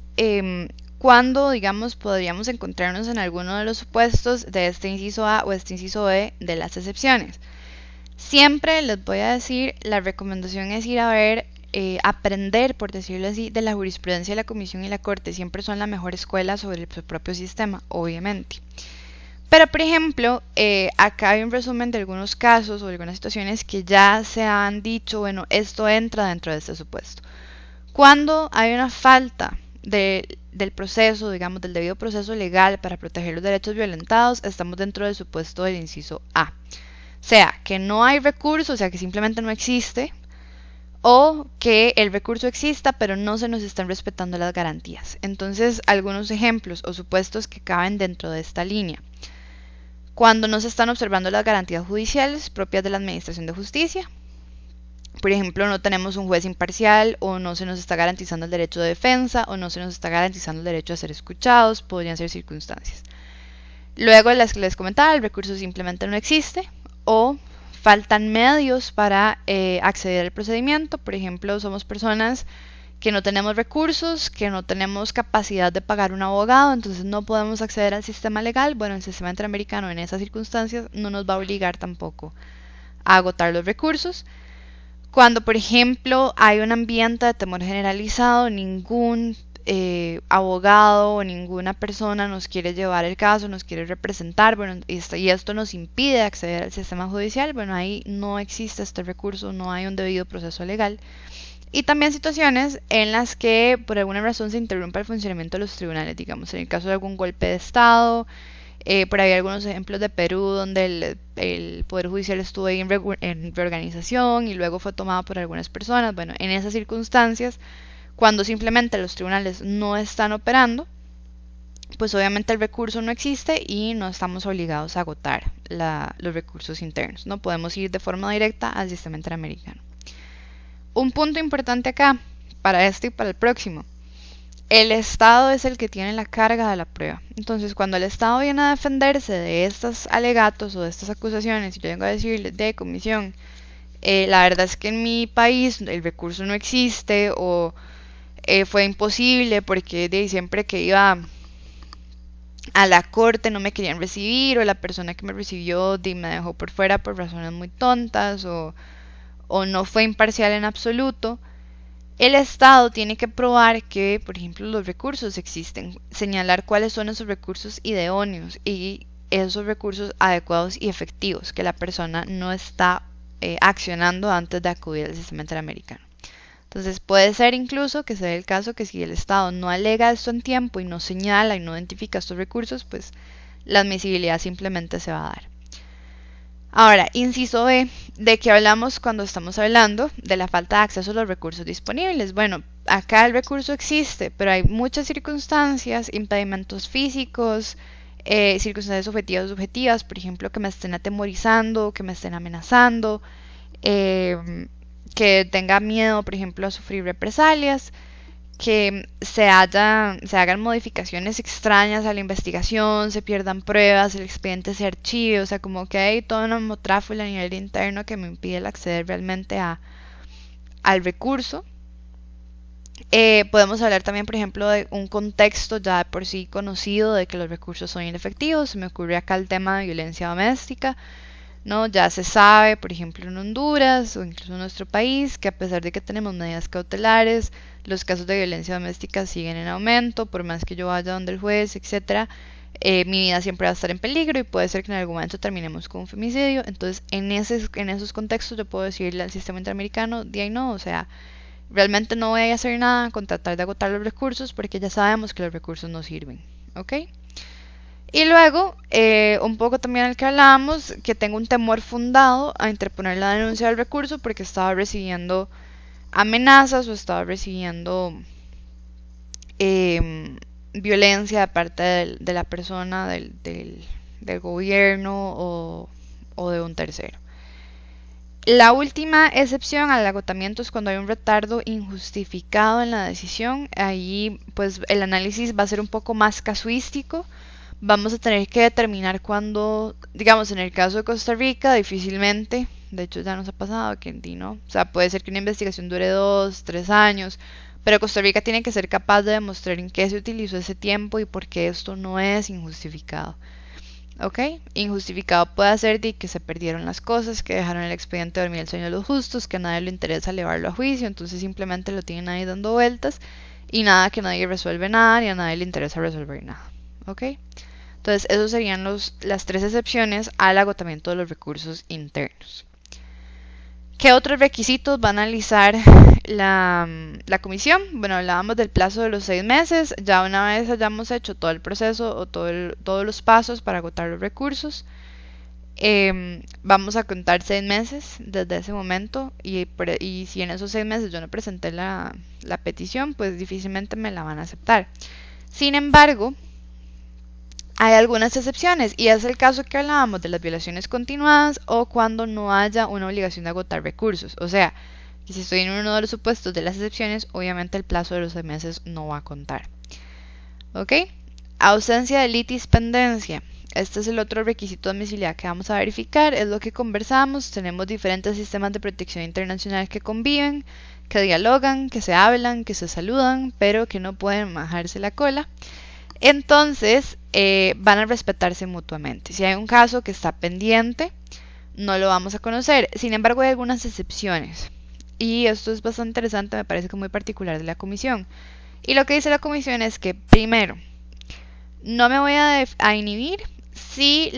cuando, digamos, podríamos encontrarnos en alguno de los supuestos de este inciso A o este inciso B de las excepciones. Siempre les voy a decir, la recomendación es ir a ver, aprender, por decirlo así, de la jurisprudencia de la Comisión y la Corte. Siempre son la mejor escuela sobre el propio sistema, obviamente. Pero, por ejemplo, acá hay un resumen de algunos casos o algunas situaciones que ya se han dicho, bueno, esto entra dentro de este supuesto. Cuando hay una falta del proceso, digamos, del debido proceso legal para proteger los derechos violentados, estamos dentro del supuesto del inciso A. O sea, que no hay recurso, o sea, que simplemente no existe, o que el recurso exista, pero no se nos están respetando las garantías. Entonces, algunos ejemplos o supuestos que caben dentro de esta línea. Cuando no se están observando las garantías judiciales propias de la Administración de Justicia. Por ejemplo, no tenemos un juez imparcial, o no se nos está garantizando el derecho de defensa, o no se nos está garantizando el derecho a ser escuchados, podrían ser circunstancias. Luego, las que les comentaba, el recurso simplemente no existe, o faltan medios para acceder al procedimiento. Por ejemplo, somos personas que no tenemos recursos, que no tenemos capacidad de pagar un abogado, entonces no podemos acceder al sistema legal. Bueno, el sistema interamericano en esas circunstancias no nos va a obligar tampoco a agotar los recursos. Cuando, por ejemplo, hay un ambiente de temor generalizado, ningún abogado o ninguna persona nos quiere llevar el caso, nos quiere representar, bueno, y esto nos impide acceder al sistema judicial, bueno, ahí no existe este recurso, no hay un debido proceso legal. Y también situaciones en las que por alguna razón se interrumpa el funcionamiento de los tribunales, digamos, en el caso de algún golpe de Estado, Por ahí hay algunos ejemplos de Perú donde el Poder Judicial estuvo ahí en reorganización y luego fue tomado por algunas personas. Bueno, en esas circunstancias, cuando simplemente los tribunales no están operando, pues obviamente el recurso no existe y no estamos obligados a agotar los recursos internos. No podemos ir de forma directa al sistema interamericano. Un punto importante acá, para este y para el próximo. El Estado es el que tiene la carga de la prueba. Entonces, cuando el Estado viene a defenderse de estos alegatos o de estas acusaciones, y yo vengo a decirles de comisión, la verdad es que en mi país el recurso no existe o fue imposible porque siempre que iba a la corte no me querían recibir o la persona que me recibió me dejó por fuera por razones muy tontas o no fue imparcial en absoluto. El Estado tiene que probar que, por ejemplo, los recursos existen, señalar cuáles son esos recursos idóneos y esos recursos adecuados y efectivos que la persona no está accionando antes de acudir al sistema interamericano. Entonces puede ser incluso que sea el caso que si el Estado no alega esto en tiempo y no señala y no identifica estos recursos, pues la admisibilidad simplemente se va a dar. Ahora, inciso B, ¿de qué hablamos cuando estamos hablando de la falta de acceso a los recursos disponibles? Bueno, acá el recurso existe, pero hay muchas circunstancias, impedimentos físicos, circunstancias objetivas o subjetivas, por ejemplo, que me estén atemorizando, que me estén amenazando, que tenga miedo, por ejemplo, a sufrir represalias, que se hagan modificaciones extrañas a la investigación, se pierdan pruebas, el expediente se archive, o sea, como que hay toda una motráfula a nivel interno que me impide el acceder realmente al recurso. Podemos hablar también, por ejemplo, de un contexto ya de por sí conocido de que los recursos son inefectivos. Se me ocurre acá el tema de violencia doméstica, ¿no? Ya se sabe, por ejemplo, en Honduras o incluso en nuestro país, que a pesar de que tenemos medidas cautelares, los casos de violencia doméstica siguen en aumento, por más que yo vaya donde el juez, etcétera. Mi vida siempre va a estar en peligro y puede ser que en algún momento terminemos con un femicidio. Entonces, en esos contextos yo puedo decirle al sistema interamericano, de ahí no, o sea, realmente no voy a hacer nada con tratar de agotar los recursos porque ya sabemos que los recursos no sirven, ¿ok? Y luego, un poco también al que hablábamos, que tengo un temor fundado a interponer la denuncia del recurso porque estaba recibiendo amenazas o estaba recibiendo violencia de parte de la persona, del gobierno o de un tercero. La última excepción al agotamiento es cuando hay un retardo injustificado en la decisión. Ahí pues el análisis va a ser un poco más casuístico. Vamos a tener que determinar cuándo, digamos en el caso de Costa Rica, difícilmente, de hecho ya nos ha pasado que no, o sea, puede ser que una investigación dure 2, 3 años, pero Costa Rica tiene que ser capaz de demostrar en qué se utilizó ese tiempo y por qué esto no es injustificado. ¿Ok? Injustificado puede ser de que se perdieron las cosas, que dejaron el expediente dormir el sueño de los justos, que a nadie le interesa llevarlo a juicio, entonces simplemente lo tienen ahí dando vueltas y nada, que nadie resuelve nada y a nadie le interesa resolver nada. ¿Ok? Entonces, esos serían las 3 excepciones al agotamiento de los recursos internos. ¿Qué otros requisitos va a analizar la comisión? Bueno, hablábamos del plazo de los 6 meses. Ya una vez hayamos hecho todo el proceso o todos los pasos para agotar los recursos, vamos a contar 6 meses desde ese momento y si en esos 6 meses yo no presenté la petición, pues difícilmente me la van a aceptar. Sin embargo, hay algunas excepciones y es el caso que hablábamos de las violaciones continuadas o cuando no haya una obligación de agotar recursos. O sea, que si estoy en uno de los supuestos de las excepciones, obviamente el plazo de los 6 meses no va a contar. ¿Ok? Ausencia de litis pendencia. Este es el otro requisito de admisibilidad que vamos a verificar. Es lo que conversamos. Tenemos diferentes sistemas de protección internacional que conviven, que dialogan, que se hablan, que se saludan, pero que no pueden majarse la cola. Entonces, van a respetarse mutuamente. Si hay un caso que está pendiente, no lo vamos a conocer. Sin embargo, hay algunas excepciones. Y esto es bastante interesante, me parece que muy particular de la comisión. Y lo que dice la comisión es que, primero, no me voy a inhibir si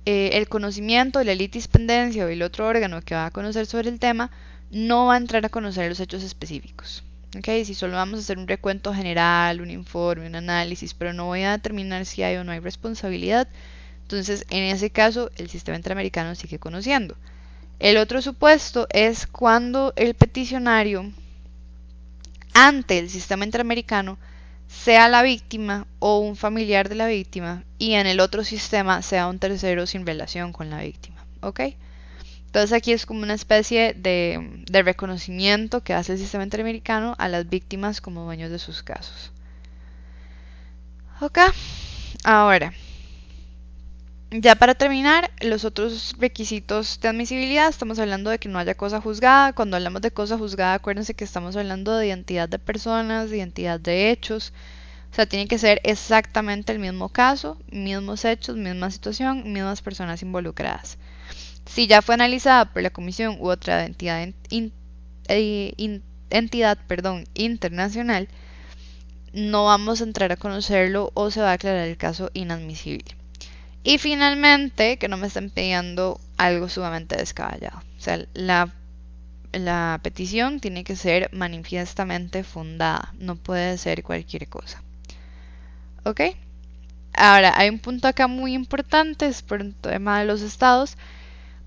el conocimiento, la litis pendencia o el otro órgano que va a conocer sobre el tema no va a entrar a conocer los hechos específicos. Si solo vamos a hacer un recuento general, un informe, un análisis, pero no voy a determinar si hay o no hay responsabilidad, entonces en ese caso el sistema interamericano sigue conociendo. El otro supuesto es cuando el peticionario ante el sistema interamericano sea la víctima o un familiar de la víctima y en el otro sistema sea un tercero sin relación con la víctima. Entonces aquí es como una especie de reconocimiento que hace el sistema interamericano a las víctimas como dueños de sus casos. Ahora, ya para terminar, los otros requisitos de admisibilidad, estamos hablando de que no haya cosa juzgada. Cuando hablamos de cosa juzgada, acuérdense que estamos hablando de identidad de personas, de identidad de hechos. O sea, tiene que ser exactamente el mismo caso, mismos hechos, misma situación, mismas personas involucradas. Si ya fue analizada por la comisión u otra entidad, internacional, no vamos a entrar a conocerlo o se va a declarar el caso inadmisible. Y finalmente, que no me estén pidiendo algo sumamente descabellado. O sea, la petición tiene que ser manifiestamente fundada, no puede ser cualquier cosa. Ahora, hay un punto acá muy importante, es por el tema de los estados.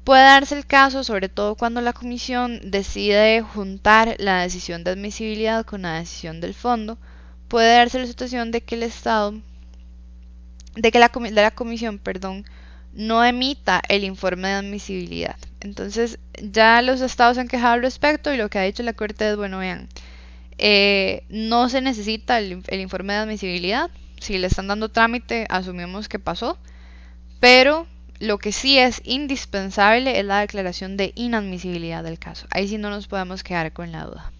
Puede darse el caso, sobre todo cuando la comisión decide juntar la decisión de admisibilidad con la decisión del fondo, puede darse la situación de que el estado, la comisión, no emita el informe de admisibilidad. Entonces, ya los estados se han quejado al respecto y lo que ha dicho la Corte es, bueno, vean, no se necesita el informe de admisibilidad. Si le están dando trámite, asumimos que pasó, pero lo que sí es indispensable es la declaración de inadmisibilidad del caso. Ahí sí no nos podemos quedar con la duda.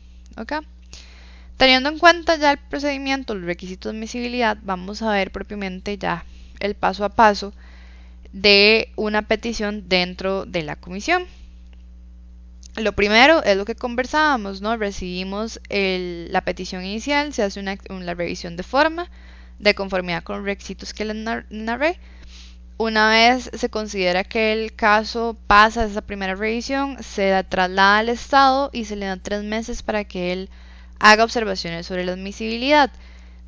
Teniendo en cuenta ya el procedimiento, los requisitos de admisibilidad, vamos a ver propiamente ya el paso a paso de una petición dentro de la comisión. Lo primero es lo que conversábamos, ¿no? Recibimos la petición inicial, se hace una revisión de forma, de conformidad con los requisitos que les narré. Una vez se considera que el caso pasa esa primera revisión, se traslada al Estado y se le dan 3 meses para que él haga observaciones sobre la admisibilidad.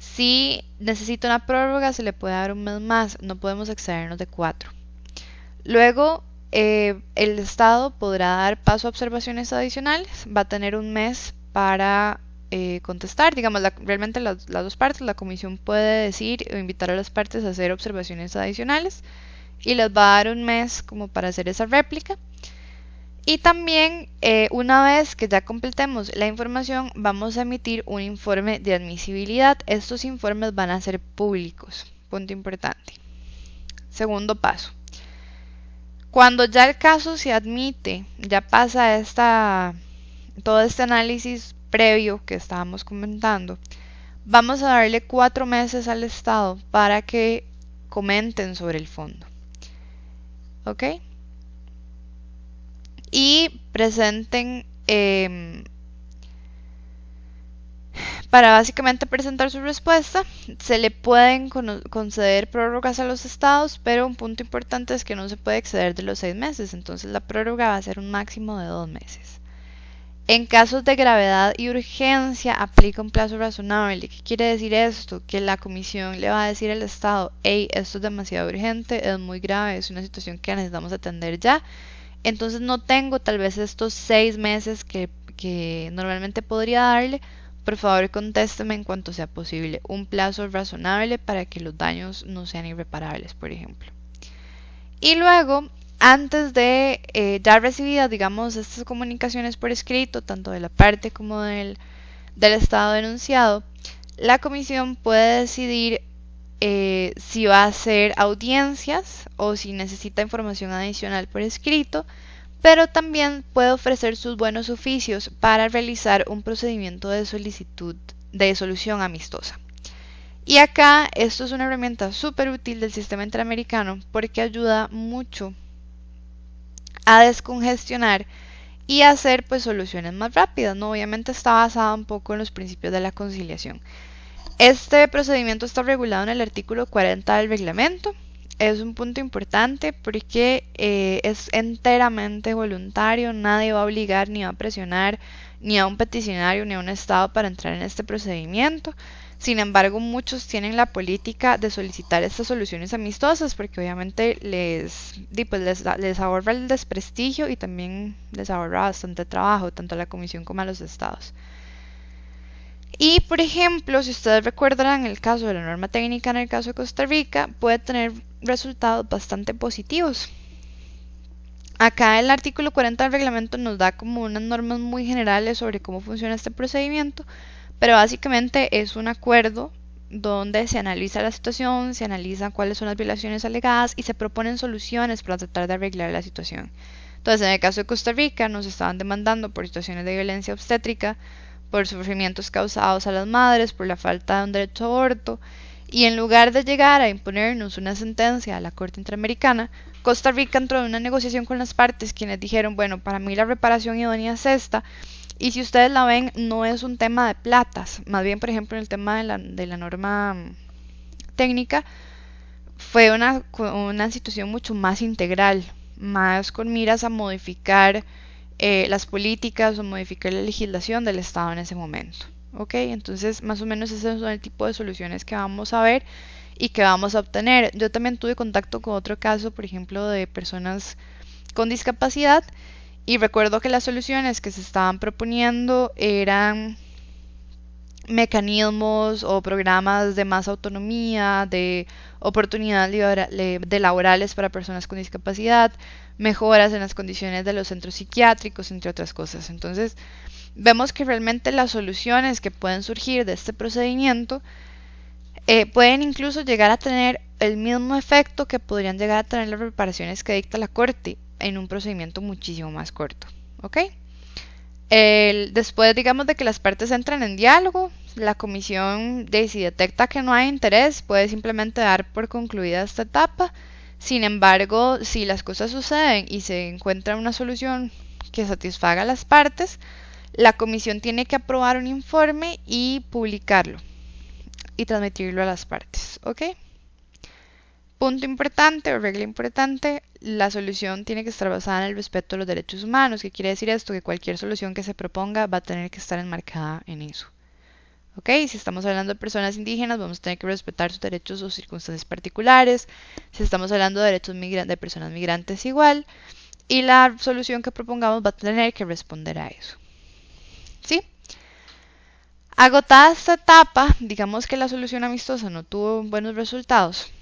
Si necesita una prórroga, se le puede dar un mes más, no podemos excedernos de 4. Luego, el Estado podrá dar paso a observaciones adicionales, va a tener un mes para contestar, digamos, realmente las dos partes, la comisión puede decir o invitar a las partes a hacer observaciones adicionales y les va a dar un mes como para hacer esa réplica. Y también, una vez que ya completemos la información, vamos a emitir un informe de admisibilidad. Estos informes van a ser públicos, punto importante. Segundo paso. Cuando ya el caso se admite, ya pasa todo este análisis previo que estábamos comentando, vamos a darle 4 meses al Estado para que comenten sobre el fondo. Y presenten, para básicamente presentar su respuesta. Se le pueden conceder prórrogas a los estados, pero un punto importante es que no se puede exceder de los 6 meses, entonces la prórroga va a ser un máximo de 2 meses. En casos de gravedad y urgencia aplica un plazo razonable. ¿Qué quiere decir esto? Que la comisión le va a decir al Estado, hey, esto es demasiado urgente, es muy grave, es una situación que necesitamos atender ya. Entonces no tengo tal vez estos 6 meses que normalmente podría darle. Por favor, contésteme en cuanto sea posible. Un plazo razonable para que los daños no sean irreparables, por ejemplo. Y luego, antes de ya recibidas, digamos, estas comunicaciones por escrito, tanto de la parte como del Estado denunciado, la comisión puede decidir si va a hacer audiencias o si necesita información adicional por escrito, pero también puede ofrecer sus buenos oficios para realizar un procedimiento de solicitud de solución amistosa. Y acá esto es una herramienta súper útil del sistema interamericano porque ayuda mucho a descongestionar y hacer pues soluciones más rápidas, ¿no? Obviamente está basada un poco en los principios de la conciliación. Este procedimiento está regulado en el artículo 40 del reglamento. es un punto importante porque es enteramente voluntario, nadie va a obligar ni va a presionar ni a un peticionario ni a un estado para entrar en este procedimiento. Sin embargo, muchos tienen la política de solicitar estas soluciones amistosas porque obviamente les ahorra el desprestigio y también les ahorra bastante trabajo, tanto a la comisión como a los estados. Y, por ejemplo, si ustedes recuerdan el caso de la norma técnica en el caso de Costa Rica, puede tener resultados bastante positivos. Acá el artículo 40 del reglamento nos da como unas normas muy generales sobre cómo funciona este procedimiento, pero básicamente es un acuerdo donde se analiza la situación, se analiza cuáles son las violaciones alegadas y se proponen soluciones para tratar de arreglar la situación. Entonces, en el caso de Costa Rica, nos estaban demandando por situaciones de violencia obstétrica, por sufrimientos causados a las madres, por la falta de un derecho a aborto, y en lugar de llegar a imponernos una sentencia a la Corte Interamericana, Costa Rica entró en una negociación con las partes quienes dijeron, bueno, para mí la reparación idónea es esta, y si ustedes la ven, no es un tema de platas, más bien, por ejemplo, en el tema de la norma técnica, fue una situación mucho más integral, más con miras a modificar las políticas o modificar la legislación del Estado en ese momento. ¿Ok? Entonces, más o menos ese son el tipo de soluciones que vamos a ver y que vamos a obtener. Yo también tuve contacto con otro caso, por ejemplo, de personas con discapacidad y recuerdo que las soluciones que se estaban proponiendo eran mecanismos o programas de más autonomía, de oportunidades laborales para personas con discapacidad, mejoras en las condiciones de los centros psiquiátricos, entre otras cosas. Entonces, vemos que realmente las soluciones que pueden surgir de este procedimiento pueden incluso llegar a tener el mismo efecto que podrían llegar a tener las reparaciones que dicta la Corte en un procedimiento muchísimo más corto. ¿Ok? Después, digamos, de que las partes entran en diálogo, la comisión, si detecta que no hay interés, puede simplemente dar por concluida esta etapa. Sin embargo, si las cosas suceden y se encuentra una solución que satisfaga a las partes, la comisión tiene que aprobar un informe y publicarlo y transmitirlo a las partes. ¿Ok? Punto importante o regla importante, la solución tiene que estar basada en el respeto a los derechos humanos. ¿Qué quiere decir esto? Que cualquier solución que se proponga va a tener que estar enmarcada en eso. ¿Ok? Si estamos hablando de personas indígenas, vamos a tener que respetar sus derechos o circunstancias particulares. Si estamos hablando de derechos de personas migrantes, igual. Y la solución que propongamos va a tener que responder a eso. ¿Sí? Agotada esta etapa, digamos que la solución amistosa no tuvo buenos resultados.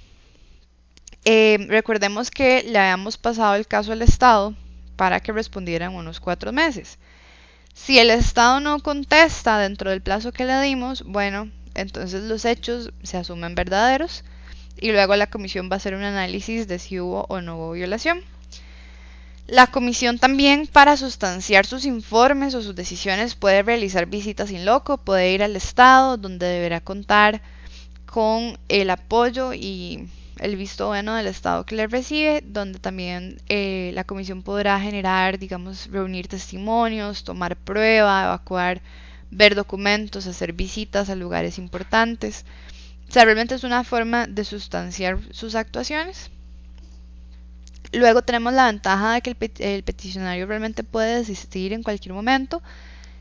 Recordemos que le habíamos pasado el caso al Estado para que respondiera en unos 4 meses. Si el Estado no contesta dentro del plazo que le dimos, bueno, entonces los hechos se asumen verdaderos y luego la comisión va a hacer un análisis de si hubo o no hubo violación. La comisión también, para sustanciar sus informes o sus decisiones, puede realizar visitas in loco, puede ir al Estado, donde deberá contar con el apoyo y el visto bueno del Estado que le recibe, donde también la comisión podrá generar, digamos, reunir testimonios, tomar prueba, evacuar, ver documentos, hacer visitas a lugares importantes. O sea, realmente es una forma de sustanciar sus actuaciones. Luego tenemos la ventaja de que el peticionario realmente puede desistir en cualquier momento.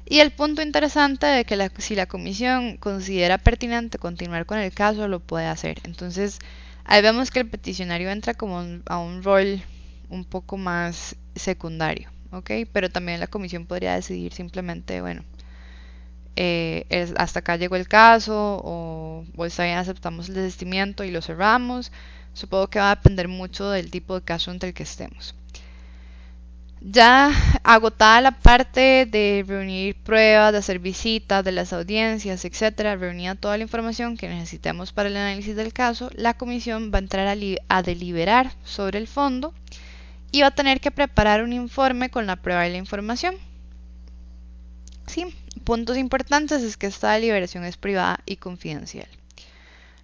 Y el punto interesante de que si la comisión considera pertinente continuar con el caso, lo puede hacer. Entonces, ahí vemos que el peticionario entra como a un rol un poco más secundario, ¿ok? Pero también la comisión podría decidir simplemente, bueno, hasta acá llegó el caso o está bien, aceptamos el desistimiento y lo cerramos. Supongo que va a depender mucho del tipo de caso entre el que estemos. Ya agotada la parte de reunir pruebas, de hacer visitas, de las audiencias, etcétera, reunida toda la información que necesitemos para el análisis del caso, la comisión va a entrar a deliberar sobre el fondo y va a tener que preparar un informe con la prueba y la información. Sí, puntos importantes es que esta deliberación es privada y confidencial.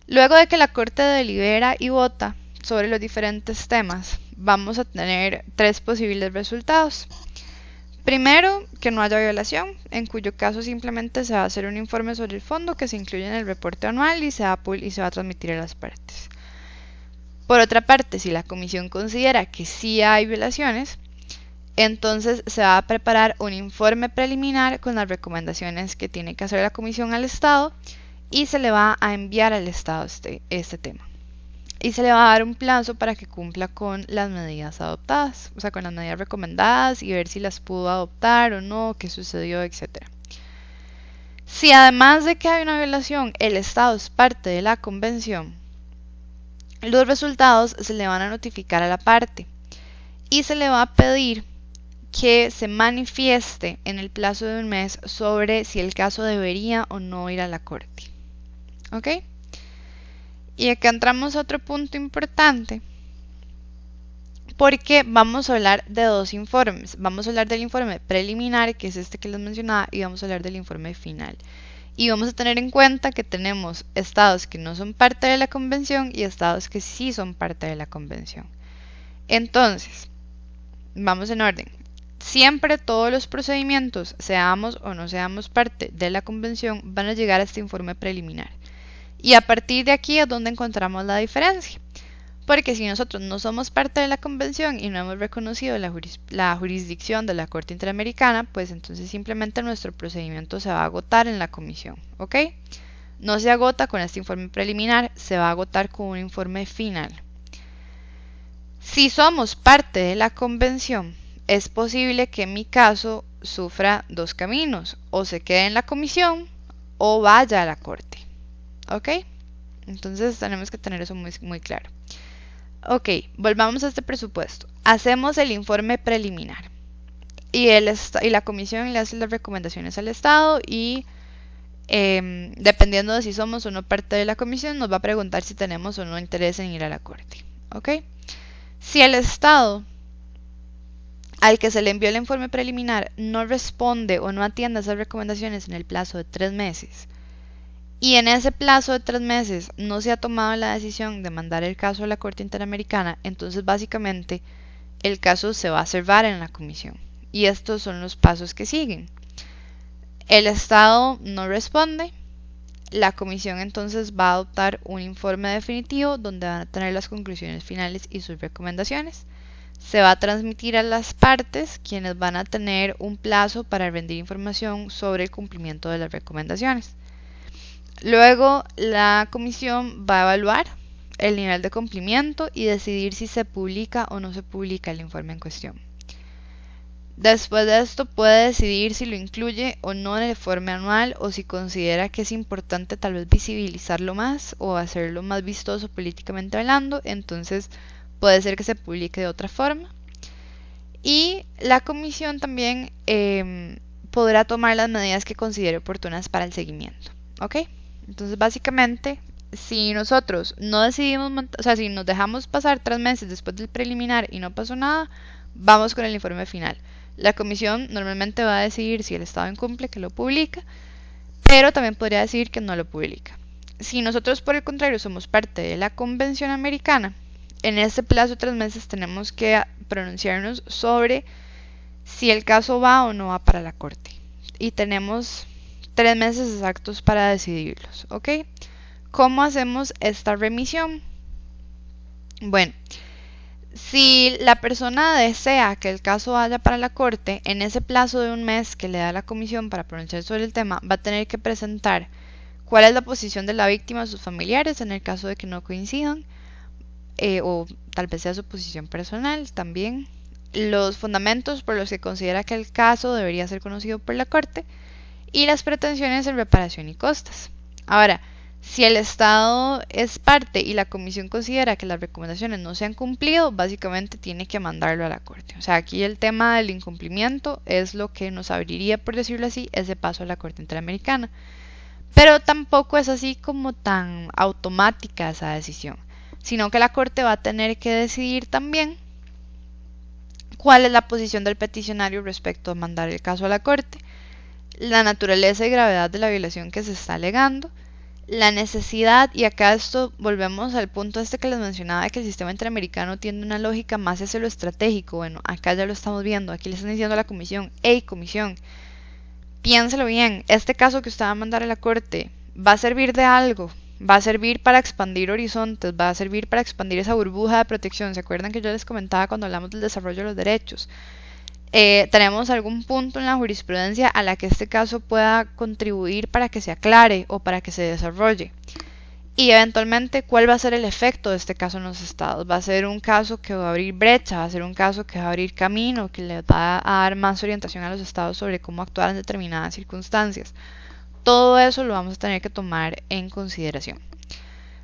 Luego de que la Corte delibera y vota sobre los diferentes temas, vamos a tener 3 posibles resultados. Primero, que no haya violación, en cuyo caso simplemente se va a hacer un informe sobre el fondo que se incluye en el reporte anual y se va a transmitir a las partes. Por otra parte, si la comisión considera que sí hay violaciones, entonces se va a preparar un informe preliminar con las recomendaciones que tiene que hacer la comisión al Estado y se le va a enviar al Estado este tema. Y se le va a dar un plazo para que cumpla con las medidas adoptadas, o sea, con las medidas recomendadas y ver si las pudo adoptar o no, qué sucedió, etc. Si además de que hay una violación, el Estado es parte de la convención, los resultados se le van a notificar a la parte y se le va a pedir que se manifieste en el plazo de un mes sobre si el caso debería o no ir a la corte. ¿Ok? Y acá entramos a otro punto importante, porque vamos a hablar de dos informes. Vamos a hablar del informe preliminar, que es este que les mencionaba, y vamos a hablar del informe final. Y vamos a tener en cuenta que tenemos estados que no son parte de la convención y estados que sí son parte de la convención. Entonces, vamos en orden. Siempre todos los procedimientos, seamos o no seamos parte de la convención, van a llegar a este informe preliminar. Y a partir de aquí es donde encontramos la diferencia. Porque si nosotros no somos parte de la convención y no hemos reconocido la jurisdicción de la Corte Interamericana, pues entonces simplemente nuestro procedimiento se va a agotar en la comisión, ¿ok? No se agota con este informe preliminar, se va a agotar con un informe final. Si somos parte de la convención, es posible que en mi caso sufra dos caminos, o se quede en la comisión o vaya a la Corte, ¿ok? Entonces tenemos que tener eso muy claro. Ok, volvamos a este presupuesto. Hacemos el informe preliminar y la comisión le hace las recomendaciones al Estado y dependiendo de si somos o no parte de la comisión, nos va a preguntar si tenemos o no interés en ir a la corte. Ok, si el Estado al que se le envió el informe preliminar no responde o no atiende a esas recomendaciones en el plazo de 3 meses, y en ese plazo de 3 meses no se ha tomado la decisión de mandar el caso a la Corte Interamericana, entonces básicamente el caso se va a cerrar en la comisión. Y estos son los pasos que siguen. El Estado no responde, la comisión entonces va a adoptar un informe definitivo donde van a tener las conclusiones finales y sus recomendaciones. Se va a transmitir a las partes, quienes van a tener un plazo para rendir información sobre el cumplimiento de las recomendaciones. Luego la comisión va a evaluar el nivel de cumplimiento y decidir si se publica o no se publica el informe en cuestión. Después de esto puede decidir si lo incluye o no en el informe anual o si considera que es importante tal vez visibilizarlo más o hacerlo más vistoso políticamente hablando, entonces puede ser que se publique de otra forma. Y la comisión también podrá tomar las medidas que considere oportunas para el seguimiento. ¿Ok? Entonces básicamente si nosotros no decidimos si nos dejamos pasar 3 meses después del preliminar y no pasó nada, vamos con el informe final. La comisión normalmente va a decidir si el Estado incumple, que lo publica, pero también podría decidir que no lo publica. Si nosotros por el contrario somos parte de la Convención Americana, en este plazo de 3 meses tenemos que pronunciarnos sobre si el caso va o no va para la Corte. Y tenemos 3 meses exactos para decidirlos, ¿ok? ¿Cómo hacemos esta remisión? Bueno, si la persona desea que el caso vaya para la corte, en ese plazo de un mes que le da la comisión para pronunciar sobre el tema, va a tener que presentar cuál es la posición de la víctima o sus familiares en el caso de que no coincidan, o tal vez sea su posición personal también, los fundamentos por los que considera que el caso debería ser conocido por la corte, y las pretensiones en reparación y costas. Ahora, si el Estado es parte y la comisión considera que las recomendaciones no se han cumplido, básicamente tiene que mandarlo a la corte. O sea, aquí el tema del incumplimiento es lo que nos abriría, por decirlo así, ese paso a la Corte Interamericana. Pero tampoco es así como tan automática esa decisión, sino que la Corte va a tener que decidir también cuál es la posición del peticionario respecto a mandar el caso a la Corte, la naturaleza y gravedad de la violación que se está alegando, la necesidad, y acá esto volvemos al punto este que les mencionaba de que el sistema interamericano tiene una lógica más hacia lo estratégico. Bueno, acá ya lo estamos viendo, aquí le están diciendo a la comisión, hey comisión, piénselo bien, este caso que usted va a mandar a la corte, ¿va a servir de algo va a servir para expandir horizontes, va a servir para expandir esa burbuja de protección. ¿Se acuerdan que yo les comentaba cuando hablamos del desarrollo de los derechos? Tenemos algún punto en la jurisprudencia a la que este caso pueda contribuir para que se aclare o para que se desarrolle. Y eventualmente, ¿cuál va a ser el efecto de este caso en los estados? ¿Va a ser un caso que va a abrir brecha? ¿Va a ser un caso que va a abrir camino? ¿Que le va a dar más orientación a los estados sobre cómo actuar en determinadas circunstancias? Todo eso lo vamos a tener que tomar en consideración.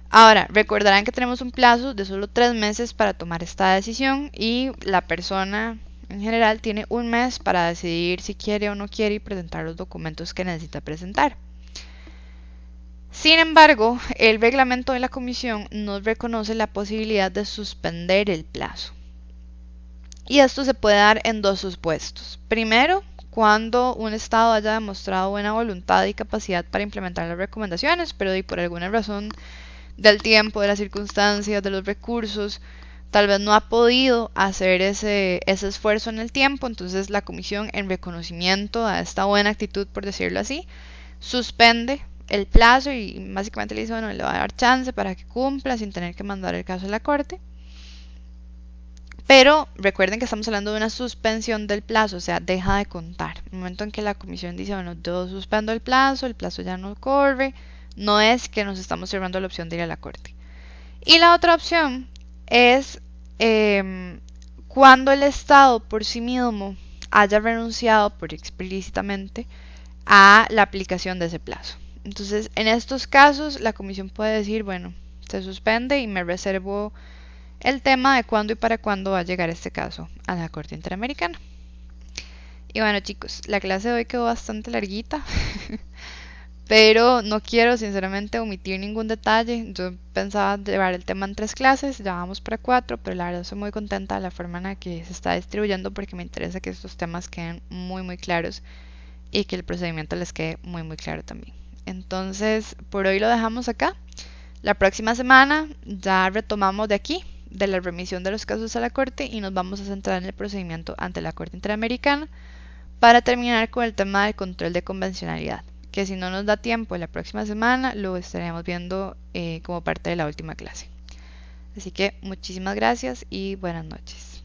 Ahora, recordarán que tenemos un plazo de solo 3 meses para tomar esta decisión y la persona en general tiene un mes para decidir si quiere o no quiere y presentar los documentos que necesita presentar. Sin embargo, el reglamento de la comisión nos reconoce la posibilidad de suspender el plazo. Y esto se puede dar en dos supuestos. Primero, cuando un estado haya demostrado buena voluntad y capacidad para implementar las recomendaciones, pero por alguna razón del tiempo, de las circunstancias, de los recursos, tal vez no ha podido hacer ese esfuerzo en el tiempo, entonces la comisión, en reconocimiento a esta buena actitud, por decirlo así, suspende el plazo y básicamente le dice, bueno, le va a dar chance para que cumpla sin tener que mandar el caso a la corte. Pero recuerden que estamos hablando de una suspensión del plazo, o sea, deja de contar. En el momento en que la comisión dice, bueno, yo suspendo el plazo ya no corre, no es que nos estamos cerrando la opción de ir a la corte. Y la otra opción es cuando el Estado por sí mismo haya renunciado por explícitamente a la aplicación de ese plazo. Entonces, en estos casos, la comisión puede decir, bueno, se suspende y me reservo el tema de cuándo y para cuándo va a llegar este caso a la Corte Interamericana. Y bueno, chicos, la clase de hoy quedó bastante larguita, pero no quiero sinceramente omitir ningún detalle. Yo pensaba llevar el tema en 3 clases, ya vamos para 4, pero la verdad estoy muy contenta de la forma en la que se está distribuyendo porque me interesa que estos temas queden muy muy claros y que el procedimiento les quede muy muy claro también. Entonces, por hoy lo dejamos acá. La próxima semana ya retomamos de aquí, de la remisión de los casos a la Corte, y nos vamos a centrar en el procedimiento ante la Corte Interamericana para terminar con el tema del control de convencionalidad, que si no nos da tiempo la próxima semana lo estaremos viendo como parte de la última clase. Así que muchísimas gracias y buenas noches.